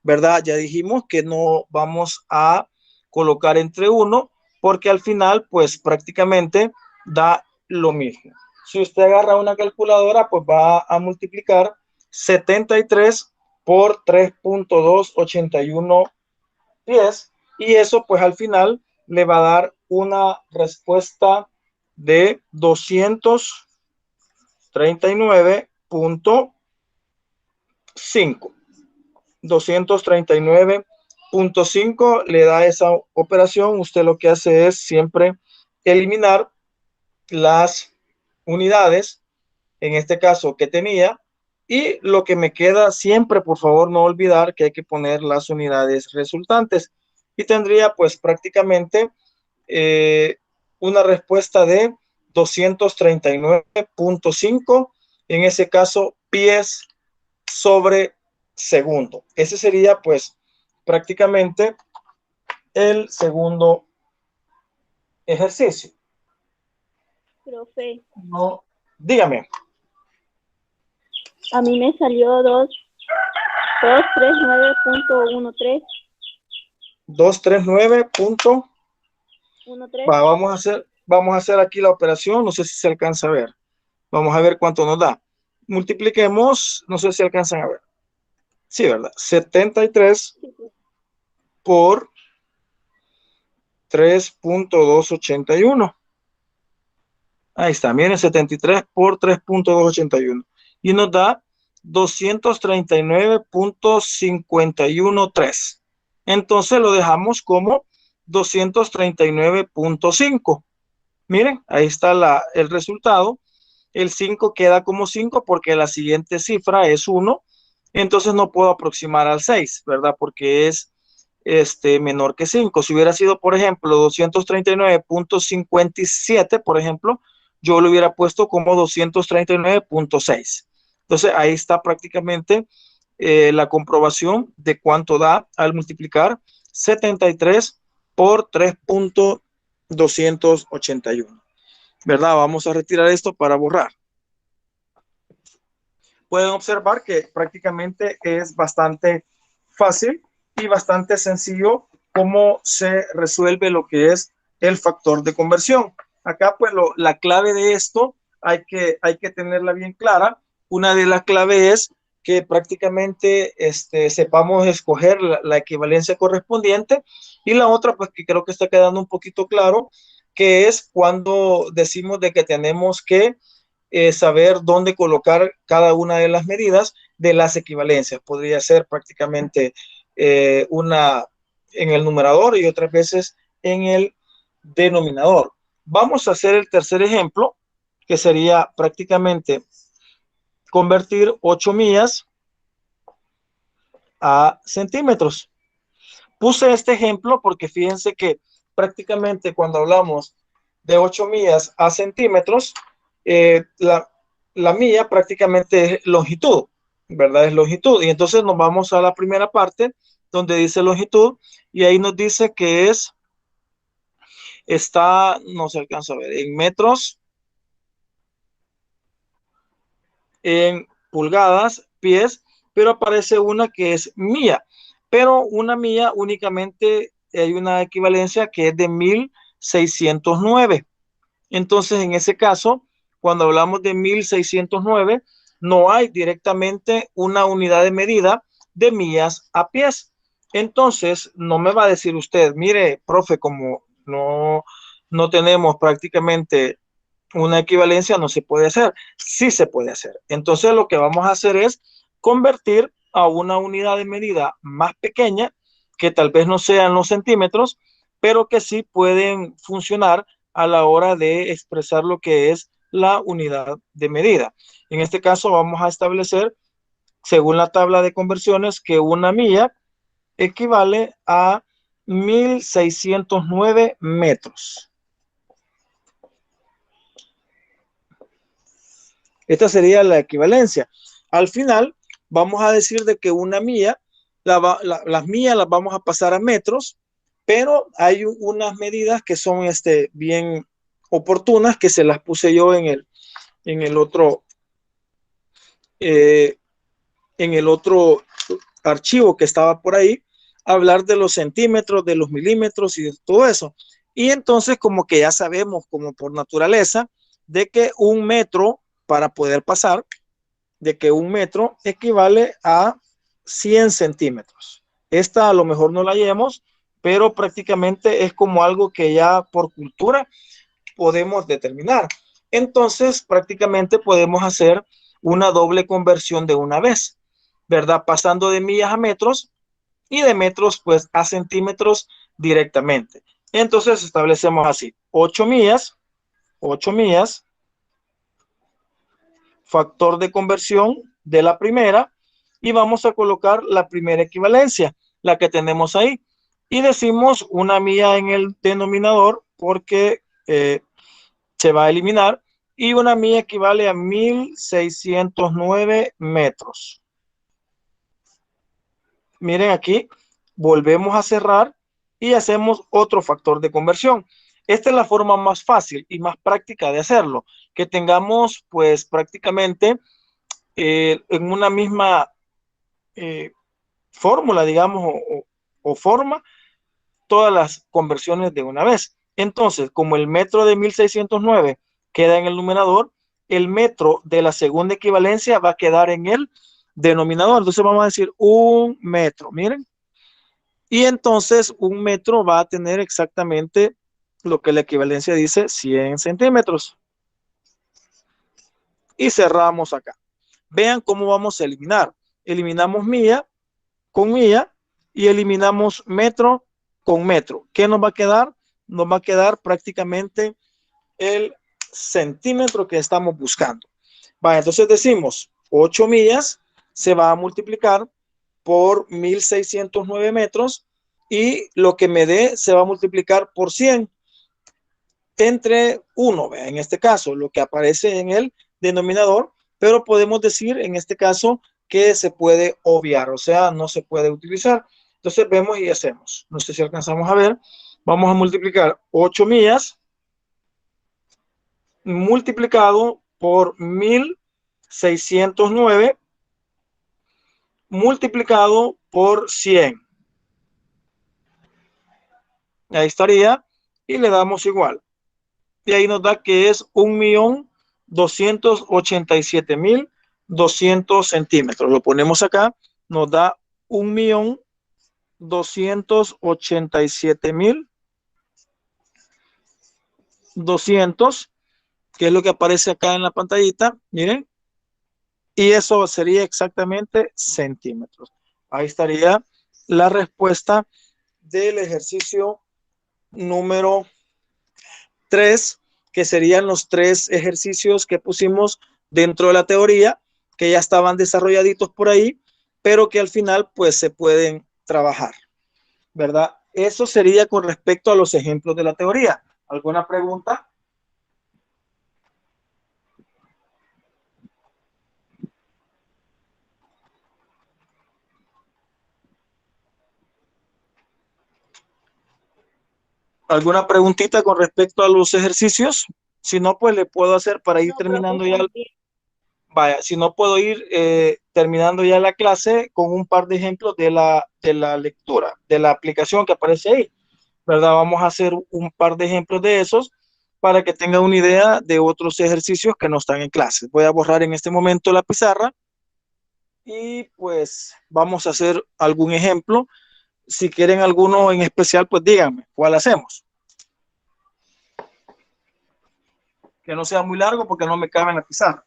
¿Verdad? Ya dijimos que no vamos a colocar entre 1 porque al final pues prácticamente da lo mismo. Si usted agarra una calculadora pues va a multiplicar 73 por 3.281 pies y eso pues al final le va a dar una respuesta de 239.5. 239.5 le da esa operación. Usted lo que hace es siempre eliminar las unidades, en este caso que tenía, y lo que me queda siempre, por favor, no olvidar que hay que poner las unidades resultantes. Y tendría pues prácticamente una respuesta de 239.5, en ese caso, pies sobre segundo. Ese sería pues prácticamente el segundo ejercicio. Profe, No, dígame. a mí me salió 239.13. 239 punto. 13. Vamos a hacer aquí la operación. No sé si se alcanza a ver. Vamos a ver cuánto nos da. Multipliquemos, no sé si alcanzan a ver. Sí, ¿verdad? 73 por 3.281. Ahí está, miren, 73 por 3.281. Y nos da 239.513. Entonces lo dejamos como 239.5. Miren, ahí está el resultado. El 5 queda como 5 porque la siguiente cifra es 1. Entonces no puedo aproximar al 6, ¿verdad? Porque es menor que 5. Si hubiera sido, por ejemplo, 239.57, por ejemplo, yo lo hubiera puesto como 239.6. Entonces ahí está prácticamente la comprobación de cuánto da al multiplicar 73 por 3.281. ¿Verdad? Vamos a retirar esto para borrar. Pueden observar que prácticamente es bastante fácil y bastante sencillo cómo se resuelve lo que es el factor de conversión. Acá pues la clave de esto hay que tenerla bien clara. Una de las claves es que prácticamente sepamos escoger la equivalencia correspondiente, y la otra pues que creo que está quedando un poquito claro, que es cuando decimos de que tenemos que saber dónde colocar cada una de las medidas de las equivalencias. Podría ser prácticamente una en el numerador y otras veces en el denominador. Vamos a hacer el tercer ejemplo, que sería prácticamente convertir 8 millas a centímetros. Puse este ejemplo porque fíjense que prácticamente cuando hablamos de 8 millas a centímetros, la milla prácticamente es longitud, ¿verdad? Es longitud. Y entonces nos vamos a la primera parte donde dice longitud, y ahí nos dice que no se alcanza a ver, en metros, en pulgadas, pies, pero aparece una que es milla. Pero una milla únicamente hay una equivalencia que es de 1609. Entonces, en ese caso, cuando hablamos de 1609, no hay directamente una unidad de medida de millas a pies. Entonces, no me va a decir usted, mire, profe, como no tenemos prácticamente una equivalencia, no se puede hacer. Sí se puede hacer. Entonces, lo que vamos a hacer es convertir a una unidad de medida más pequeña, que tal vez no sean los centímetros, pero que sí pueden funcionar a la hora de expresar lo que es la unidad de medida. En este caso vamos a establecer, según la tabla de conversiones, que una milla equivale a 1609 metros. Esta sería la equivalencia. Al final vamos a decir de que una milla, las millas las vamos a pasar a metros, pero hay unas medidas que son bien oportunas, que se las puse yo en el otro archivo que estaba por ahí, hablar de los centímetros, de los milímetros y de todo eso. Y entonces como que ya sabemos, como por naturaleza, de que un metro, para poder pasar, de que un metro equivale a 100 centímetros. Esta a lo mejor no la llevamos, pero prácticamente es como algo que ya por cultura podemos determinar. Entonces, prácticamente podemos hacer una doble conversión de una vez, ¿verdad? Pasando de millas a metros y de metros pues a centímetros directamente. Entonces establecemos así, 8 millas, factor de conversión de la primera, y vamos a colocar la primera equivalencia, la que tenemos ahí, y decimos una milla en el denominador porque se va a eliminar, y una milla equivale a 1609 metros. Miren aquí, volvemos a cerrar y hacemos otro factor de conversión. Esta es la forma más fácil y más práctica de hacerlo, que tengamos pues prácticamente en una misma fórmula, digamos, o forma, todas las conversiones de una vez. Entonces, como el metro de 1609 queda en el numerador, el metro de la segunda equivalencia va a quedar en el denominador. Entonces vamos a decir un metro, miren. Y entonces un metro va a tener exactamente lo que la equivalencia dice, 100 centímetros. Y cerramos acá. Vean cómo vamos a eliminar. Eliminamos milla con milla y eliminamos metro con metro. ¿Qué nos va a quedar? Nos va a quedar prácticamente el centímetro que estamos buscando. Vale, entonces decimos 8 millas se va a multiplicar por 1609 metros y lo que me dé se va a multiplicar por 100 entre 1, en este caso, lo que aparece en el denominador, pero podemos decir en este caso que se puede obviar, o sea, no se puede utilizar. Entonces vemos y hacemos. No sé si alcanzamos a ver. Vamos a multiplicar 8 millas multiplicado por 1609 multiplicado por 100. Ahí estaría y le damos igual. Y ahí nos da que es 1.287.200 centímetros. Lo ponemos acá, nos da 1.287.200, que es lo que aparece acá en la pantallita, miren, y eso sería exactamente centímetros. Ahí estaría la respuesta del ejercicio número 3, que serían los 3 ejercicios que pusimos dentro de la teoría, que ya estaban desarrolladitos por ahí, pero que al final pues se pueden trabajar, ¿verdad? Eso sería con respecto a los ejemplos de la teoría. ¿Alguna pregunta? ¿Alguna preguntita con respecto a los ejercicios? Si no, pues le puedo hacer para ir terminando ya. Vaya, si no puedo ir terminando ya la clase con un par de ejemplos de la lectura, de la aplicación que aparece ahí, ¿verdad? Vamos a hacer un par de ejemplos de esos para que tengan una idea de otros ejercicios que no están en clase. Voy a borrar en este momento la pizarra y pues vamos a hacer algún ejemplo. Si quieren alguno en especial, pues díganme, ¿cuál hacemos? Que no sea muy largo porque no me cabe en la pizarra.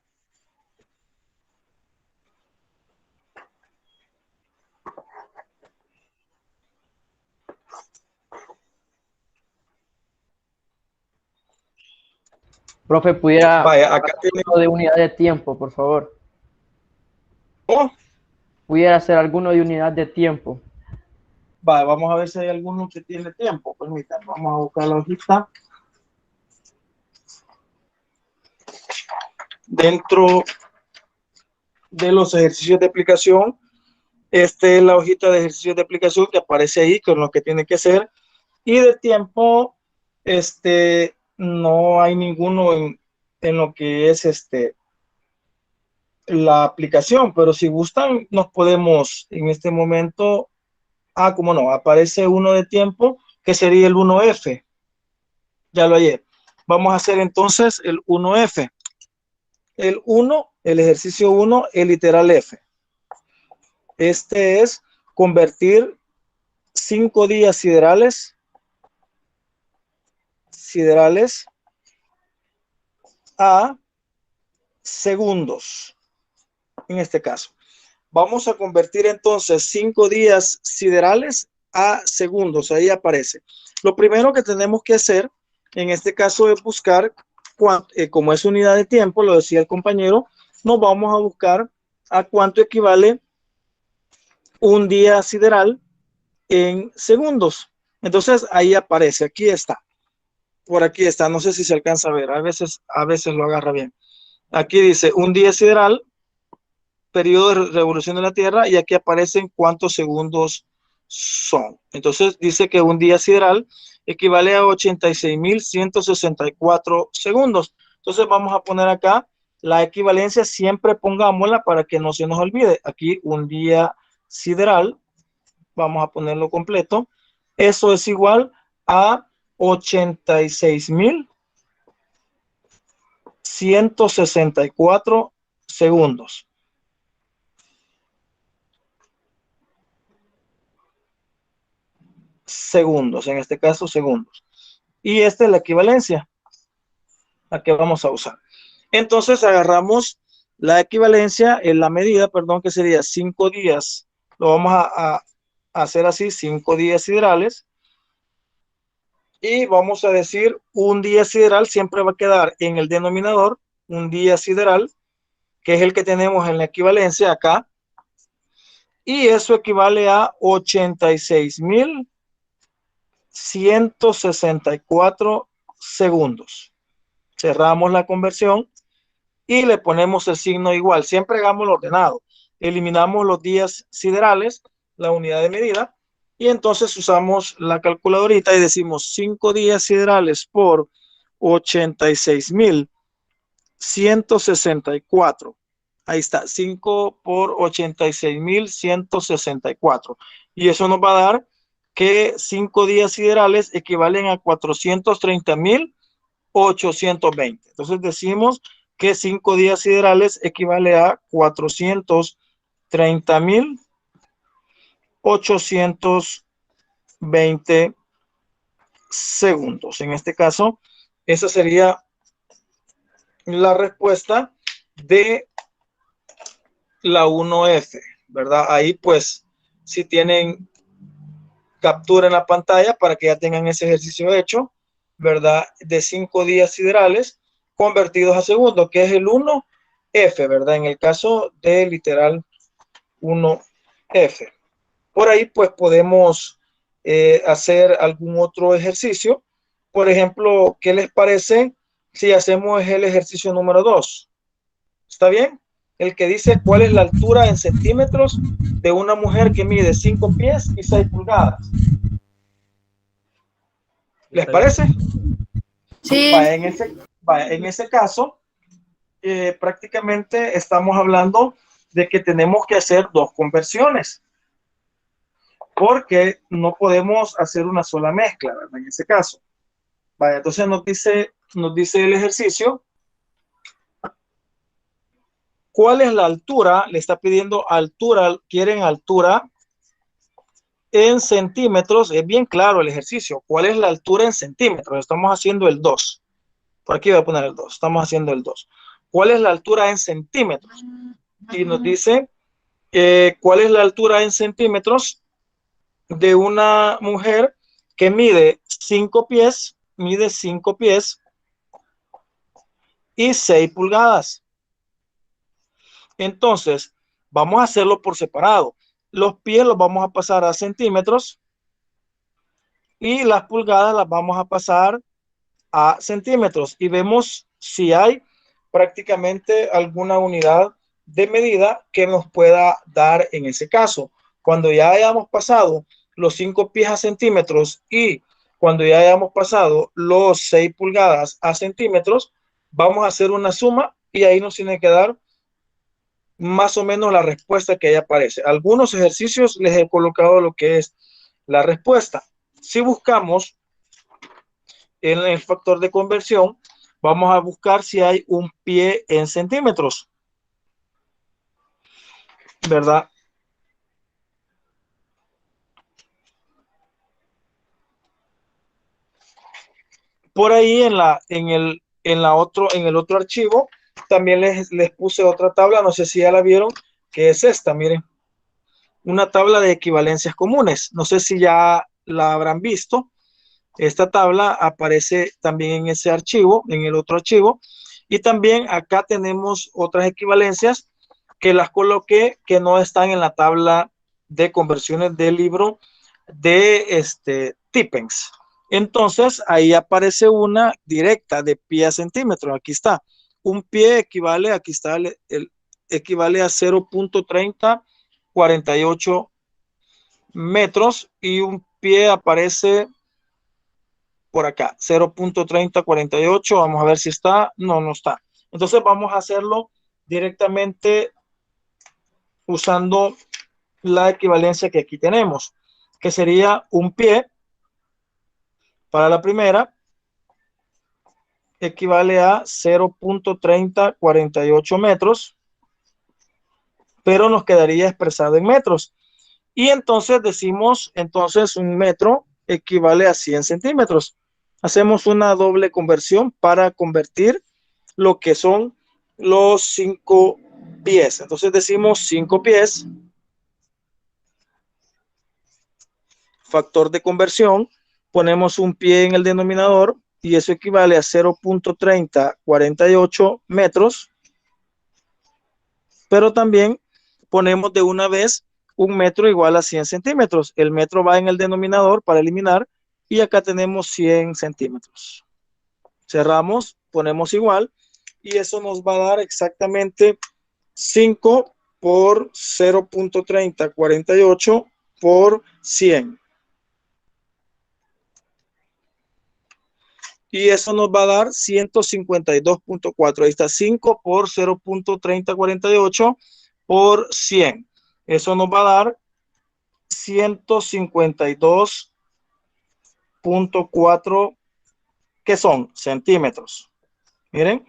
Profe, pudiera Vaya, acá tiene. de unidad de tiempo, por favor. Oh, Pudiera hacer alguno de unidad de tiempo. vaya, vamos a ver si hay alguno que tiene tiempo. Permítanme, vamos a buscar la hojita. Dentro de los ejercicios de aplicación, esta es la hojita de ejercicios de aplicación que aparece ahí con lo que tiene que hacer. Y de tiempo, no hay ninguno en lo que es la aplicación, pero si gustan, nos podemos en este momento, como no, aparece uno de tiempo, que sería el 1F. Ya lo hallé. Vamos a hacer entonces el 1F. El 1, el ejercicio 1, el literal F. Este es convertir 5 días siderales a segundos. En este caso, vamos a convertir entonces 5 días siderales a segundos. Ahí aparece. Lo primero que tenemos que hacer en este caso es buscar, como es unidad de tiempo, lo decía el compañero, nos vamos a buscar a cuánto equivale un día sideral en segundos. Entonces ahí aparece, aquí está. Por aquí está, no sé si se alcanza a ver, a veces lo agarra bien. Aquí dice un día sideral, periodo de revolución de la Tierra, y aquí aparecen cuántos segundos son. Entonces dice que un día sideral equivale a 86.164 segundos. Entonces vamos a poner acá la equivalencia, siempre pongámosla para que no se nos olvide. Aquí un día sideral, vamos a ponerlo completo. Eso es igual a 86.164 segundos. Segundos, en este caso segundos. Y esta es la equivalencia a que vamos a usar. Entonces agarramos la equivalencia en la medida, perdón, que sería 5 días. Lo vamos a hacer así, 5 días siderales. Y vamos a decir un día sideral siempre va a quedar en el denominador, un día sideral, que es el que tenemos en la equivalencia acá. Y eso equivale a 86.164 segundos. Cerramos la conversión y le ponemos el signo igual. Siempre hagámoslo ordenado. Eliminamos los días siderales, la unidad de medida, y entonces usamos la calculadorita y decimos 5 días siderales por 86.164. Ahí está, 5 por 86.164. Y eso nos va a dar que 5 días siderales equivalen a 430.820. Entonces decimos que 5 días siderales equivale a 430.820 segundos. En este caso, esa sería la respuesta de la 1F, ¿verdad? Ahí pues si tienen captura en la pantalla para que ya tengan ese ejercicio hecho, ¿verdad? De 5 días siderales convertidos a segundo, que es el 1F, ¿verdad? En el caso de literal 1F. Por ahí pues podemos hacer algún otro ejercicio. Por ejemplo, ¿qué les parece si hacemos el ejercicio número 2? ¿Está bien? El que dice cuál es la altura en centímetros de una mujer que mide 5 pies y 6 pulgadas. ¿Les parece? Sí. En ese caso, prácticamente estamos hablando de que tenemos que hacer 2 conversiones, porque no podemos hacer una sola mezcla, ¿verdad? En ese caso. Vaya, entonces nos dice el ejercicio, ¿cuál es la altura? Le está pidiendo altura, quieren altura en centímetros. Es bien claro el ejercicio. ¿Cuál es la altura en centímetros? Estamos haciendo el 2. Por aquí voy a poner el 2. Estamos haciendo el 2. ¿Cuál es la altura en centímetros? Y nos dice cuál es la altura en centímetros de una mujer que mide 5 pies y 6 pulgadas. Entonces, vamos a hacerlo por separado. Los pies los vamos a pasar a centímetros y las pulgadas las vamos a pasar a centímetros. Y vemos si hay prácticamente alguna unidad de medida que nos pueda dar en ese caso. Cuando ya hayamos pasado los 5 pies a centímetros y cuando ya hayamos pasado los 6 pulgadas a centímetros, vamos a hacer una suma y ahí nos tiene que dar más o menos la respuesta que ahí aparece. Algunos ejercicios les he colocado lo que es la respuesta. Si buscamos en el factor de conversión, vamos a buscar si hay un pie en centímetros, ¿verdad? Por ahí en el otro archivo también les puse otra tabla, no sé si ya la vieron, que es esta, miren, una tabla de equivalencias comunes. No sé si ya la habrán visto. Esta tabla aparece también en ese archivo, en el otro archivo. Y también acá tenemos otras equivalencias que las coloqué que no están en la tabla de conversiones del libro de Tippens. Entonces, ahí aparece una directa de pie a centímetro. Aquí está. Un pie equivale, aquí está, equivale a 0.3048 metros y un pie aparece por acá, 0.3048, vamos a ver si está, no, no está. Entonces vamos a hacerlo directamente usando la equivalencia que aquí tenemos, que sería un pie para la primera, equivale a 0.3048 metros, pero nos quedaría expresado en metros. Y entonces decimos, entonces un metro equivale a 100 centímetros. Hacemos una doble conversión para convertir lo que son los 5 pies. Entonces decimos 5 pies, factor de conversión, ponemos un pie en el denominador y eso equivale a 0.3048 metros, pero también ponemos de una vez un metro igual a 100 centímetros. El metro va en el denominador para eliminar y acá tenemos 100 centímetros. Cerramos, ponemos igual y eso nos va a dar exactamente 5 por 0.3048 por 100. Y eso nos va a dar 152.4. Ahí está, 5 por 0.3048 por 100. Eso nos va a dar 152.4, que son centímetros. Miren,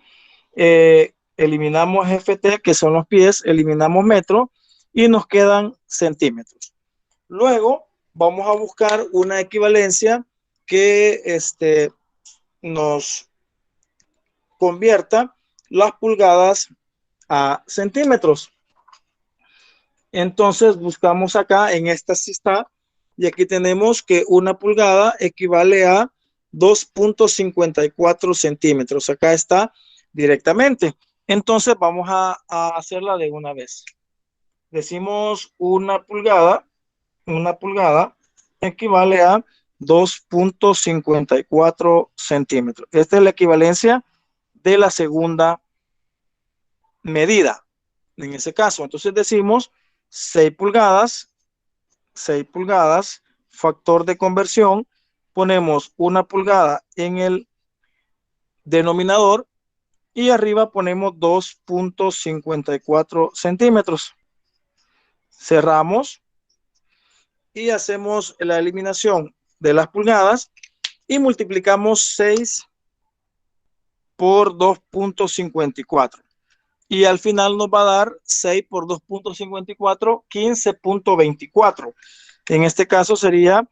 eliminamos FT, que son los pies, eliminamos metro y nos quedan centímetros. Luego vamos a buscar una equivalencia que nos convierta las pulgadas a centímetros. Entonces buscamos acá, en esta sí está, y aquí tenemos que una pulgada equivale a 2.54 centímetros. Acá está directamente. Entonces vamos a hacerla de una vez. Decimos una pulgada equivale a 2.54 centímetros. Esta es la equivalencia de la segunda medida. En ese caso, entonces decimos 6 pulgadas, factor de conversión, ponemos una pulgada en el denominador y arriba ponemos 2.54 centímetros. Cerramos y hacemos la eliminación de las pulgadas y multiplicamos 6 por 2.54 y al final nos va a dar 6 por 2.54, 15.24. En este caso sería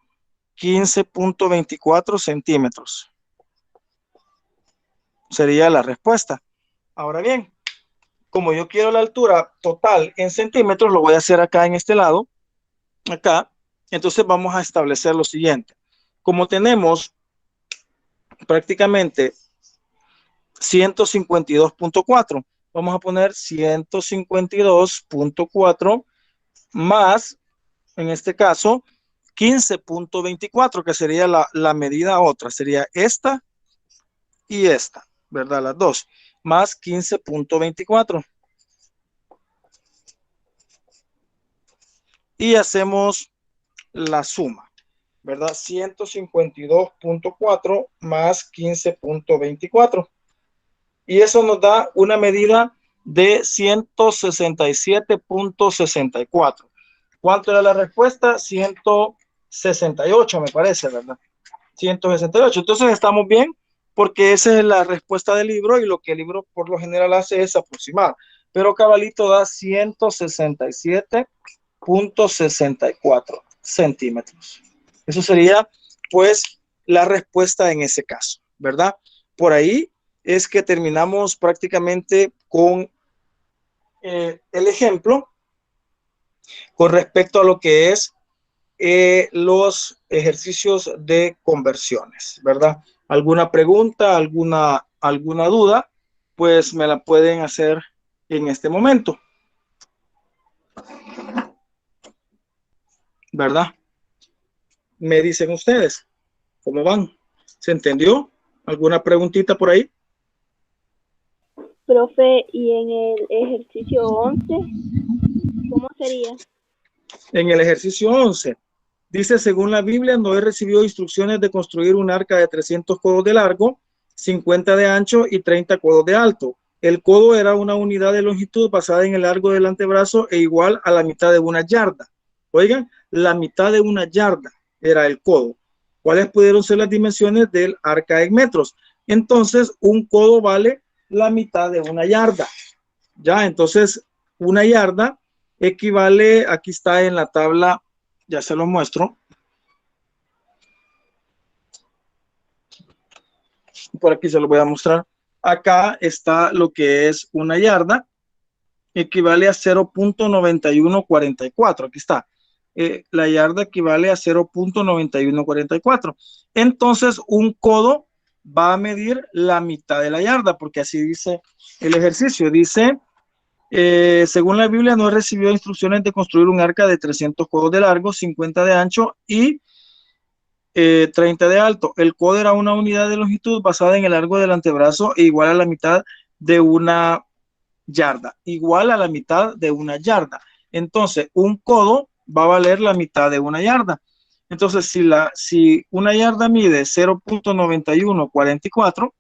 15.24 centímetros. Sería la respuesta. Ahora bien, como yo quiero la altura total en centímetros, lo voy a hacer acá en este lado, acá. Entonces vamos a establecer lo siguiente. Como tenemos prácticamente 152.4, vamos a poner 152.4 más, en este caso, 15.24, que sería la medida otra. Sería esta y esta, ¿verdad? Las dos, más 15.24. Y hacemos la suma, ¿verdad? 152.4 más 15.24. Y eso nos da una medida de 167.64. ¿Cuánto era la respuesta? 168, me parece, ¿verdad? 168. Entonces estamos bien porque esa es la respuesta del libro y lo que el libro por lo general hace es aproximar. Pero cabalito da 167.64 centímetros. Eso sería pues la respuesta en ese caso, ¿verdad? Por ahí es que terminamos prácticamente con el ejemplo con respecto a lo que es los ejercicios de conversiones, ¿verdad? ¿Alguna pregunta, alguna duda? Pues me la pueden hacer en este momento, ¿verdad? Me dicen ustedes, ¿cómo van? ¿Se entendió? ¿Alguna preguntita por ahí? Profe, y en el ejercicio 11, ¿cómo sería? En el ejercicio 11, Dice, según la Biblia, Noé recibió instrucciones de construir un arca de 300 codos de largo, 50 de ancho y 30 codos de alto. El codo era una unidad de longitud basada en el largo del antebrazo e igual a la mitad de una yarda. Oigan, la mitad de una yarda era el codo. ¿Cuáles pudieron ser las dimensiones del arca en metros? Entonces, un codo vale la mitad de una yarda. Ya, entonces, una yarda equivale, aquí está en la tabla, ya se lo muestro. Por aquí se lo voy a mostrar. Acá está lo que es una yarda, equivale a 0.9144. Aquí está. La yarda equivale a 0.9144. Entonces, un codo va a medir la mitad de la yarda, porque así dice el ejercicio. Dice, según la Biblia, Noé recibió instrucciones de construir un arca de 300 codos de largo, 50 de ancho y 30 de alto. El codo era una unidad de longitud basada en el largo del antebrazo e igual a la mitad de una yarda. Igual a la mitad de una yarda. Entonces, un codo va a valer la mitad de una yarda. Entonces, si una yarda mide 0.9144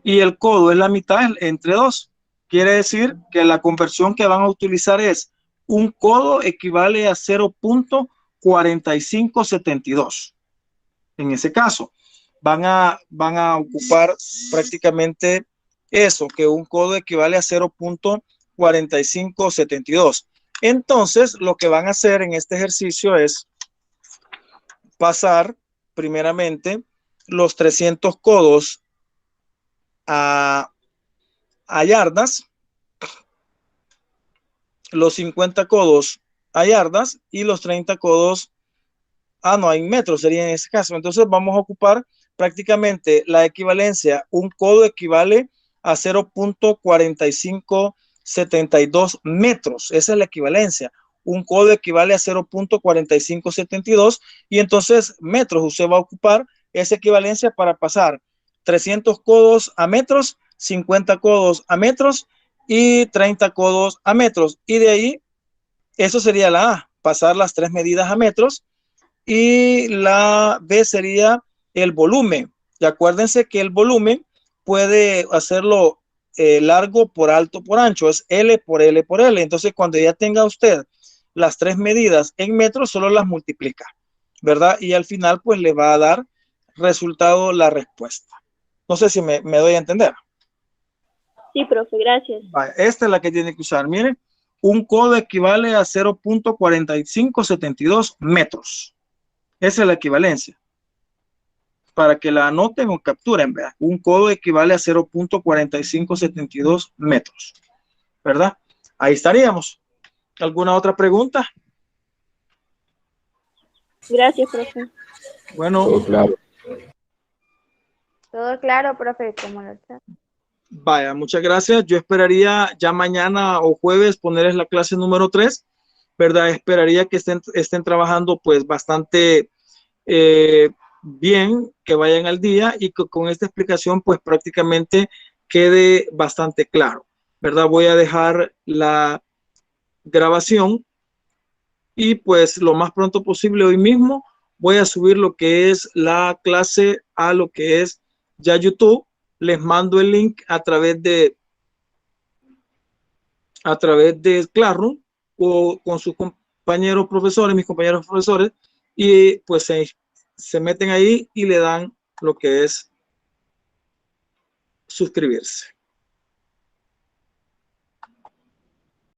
y el codo es la mitad entre dos, quiere decir que la conversión que van a utilizar es un codo equivale a 0.4572. En ese caso, van a ocupar prácticamente eso, que un codo equivale a 0.4572. Entonces, lo que van a hacer en este ejercicio es pasar primeramente los 300 codos a yardas, los 50 codos a yardas y los 30 codos en metros sería en ese caso. Entonces vamos a ocupar prácticamente la equivalencia. Un codo equivale a 0.4572 metros. Esa es la equivalencia. Un codo equivale a 0.4572 y entonces metros. Usted va a ocupar esa equivalencia para pasar 300 codos a metros, 50 codos a metros y 30 codos a metros. Y de ahí, eso sería la A, pasar las tres medidas a metros. Y la B sería el volumen. Y acuérdense que el volumen puede hacerlo largo por alto por ancho, es L por L por L. Entonces, cuando ya tenga usted las tres medidas en metros, solo las multiplica, ¿verdad? Y al final, pues le va a dar resultado la respuesta. No sé si me doy a entender. Sí, profe, gracias. Esta es la que tiene que usar. Miren, un codo equivale a 0.4572 metros. Esa es la equivalencia. Para que la anoten o capturen, ¿verdad? Un codo equivale a 0.4572 metros, ¿verdad? Ahí estaríamos. ¿Alguna otra pregunta? Gracias, profe. Bueno. Todo claro. Todo claro, profe, como lo está. Vaya, muchas gracias. Yo esperaría ya mañana o jueves ponerles la clase número 3, ¿verdad? Esperaría que estén trabajando pues bastante bien, que vayan al día y que con esta explicación pues prácticamente quede bastante claro, ¿verdad? Voy a dejar la grabación y pues lo más pronto posible hoy mismo voy a subir lo que es la clase a lo que es ya YouTube. Les mando el link a través de Classroom o con sus compañeros profesores, mis compañeros profesores, y pues se meten ahí y le dan lo que es suscribirse.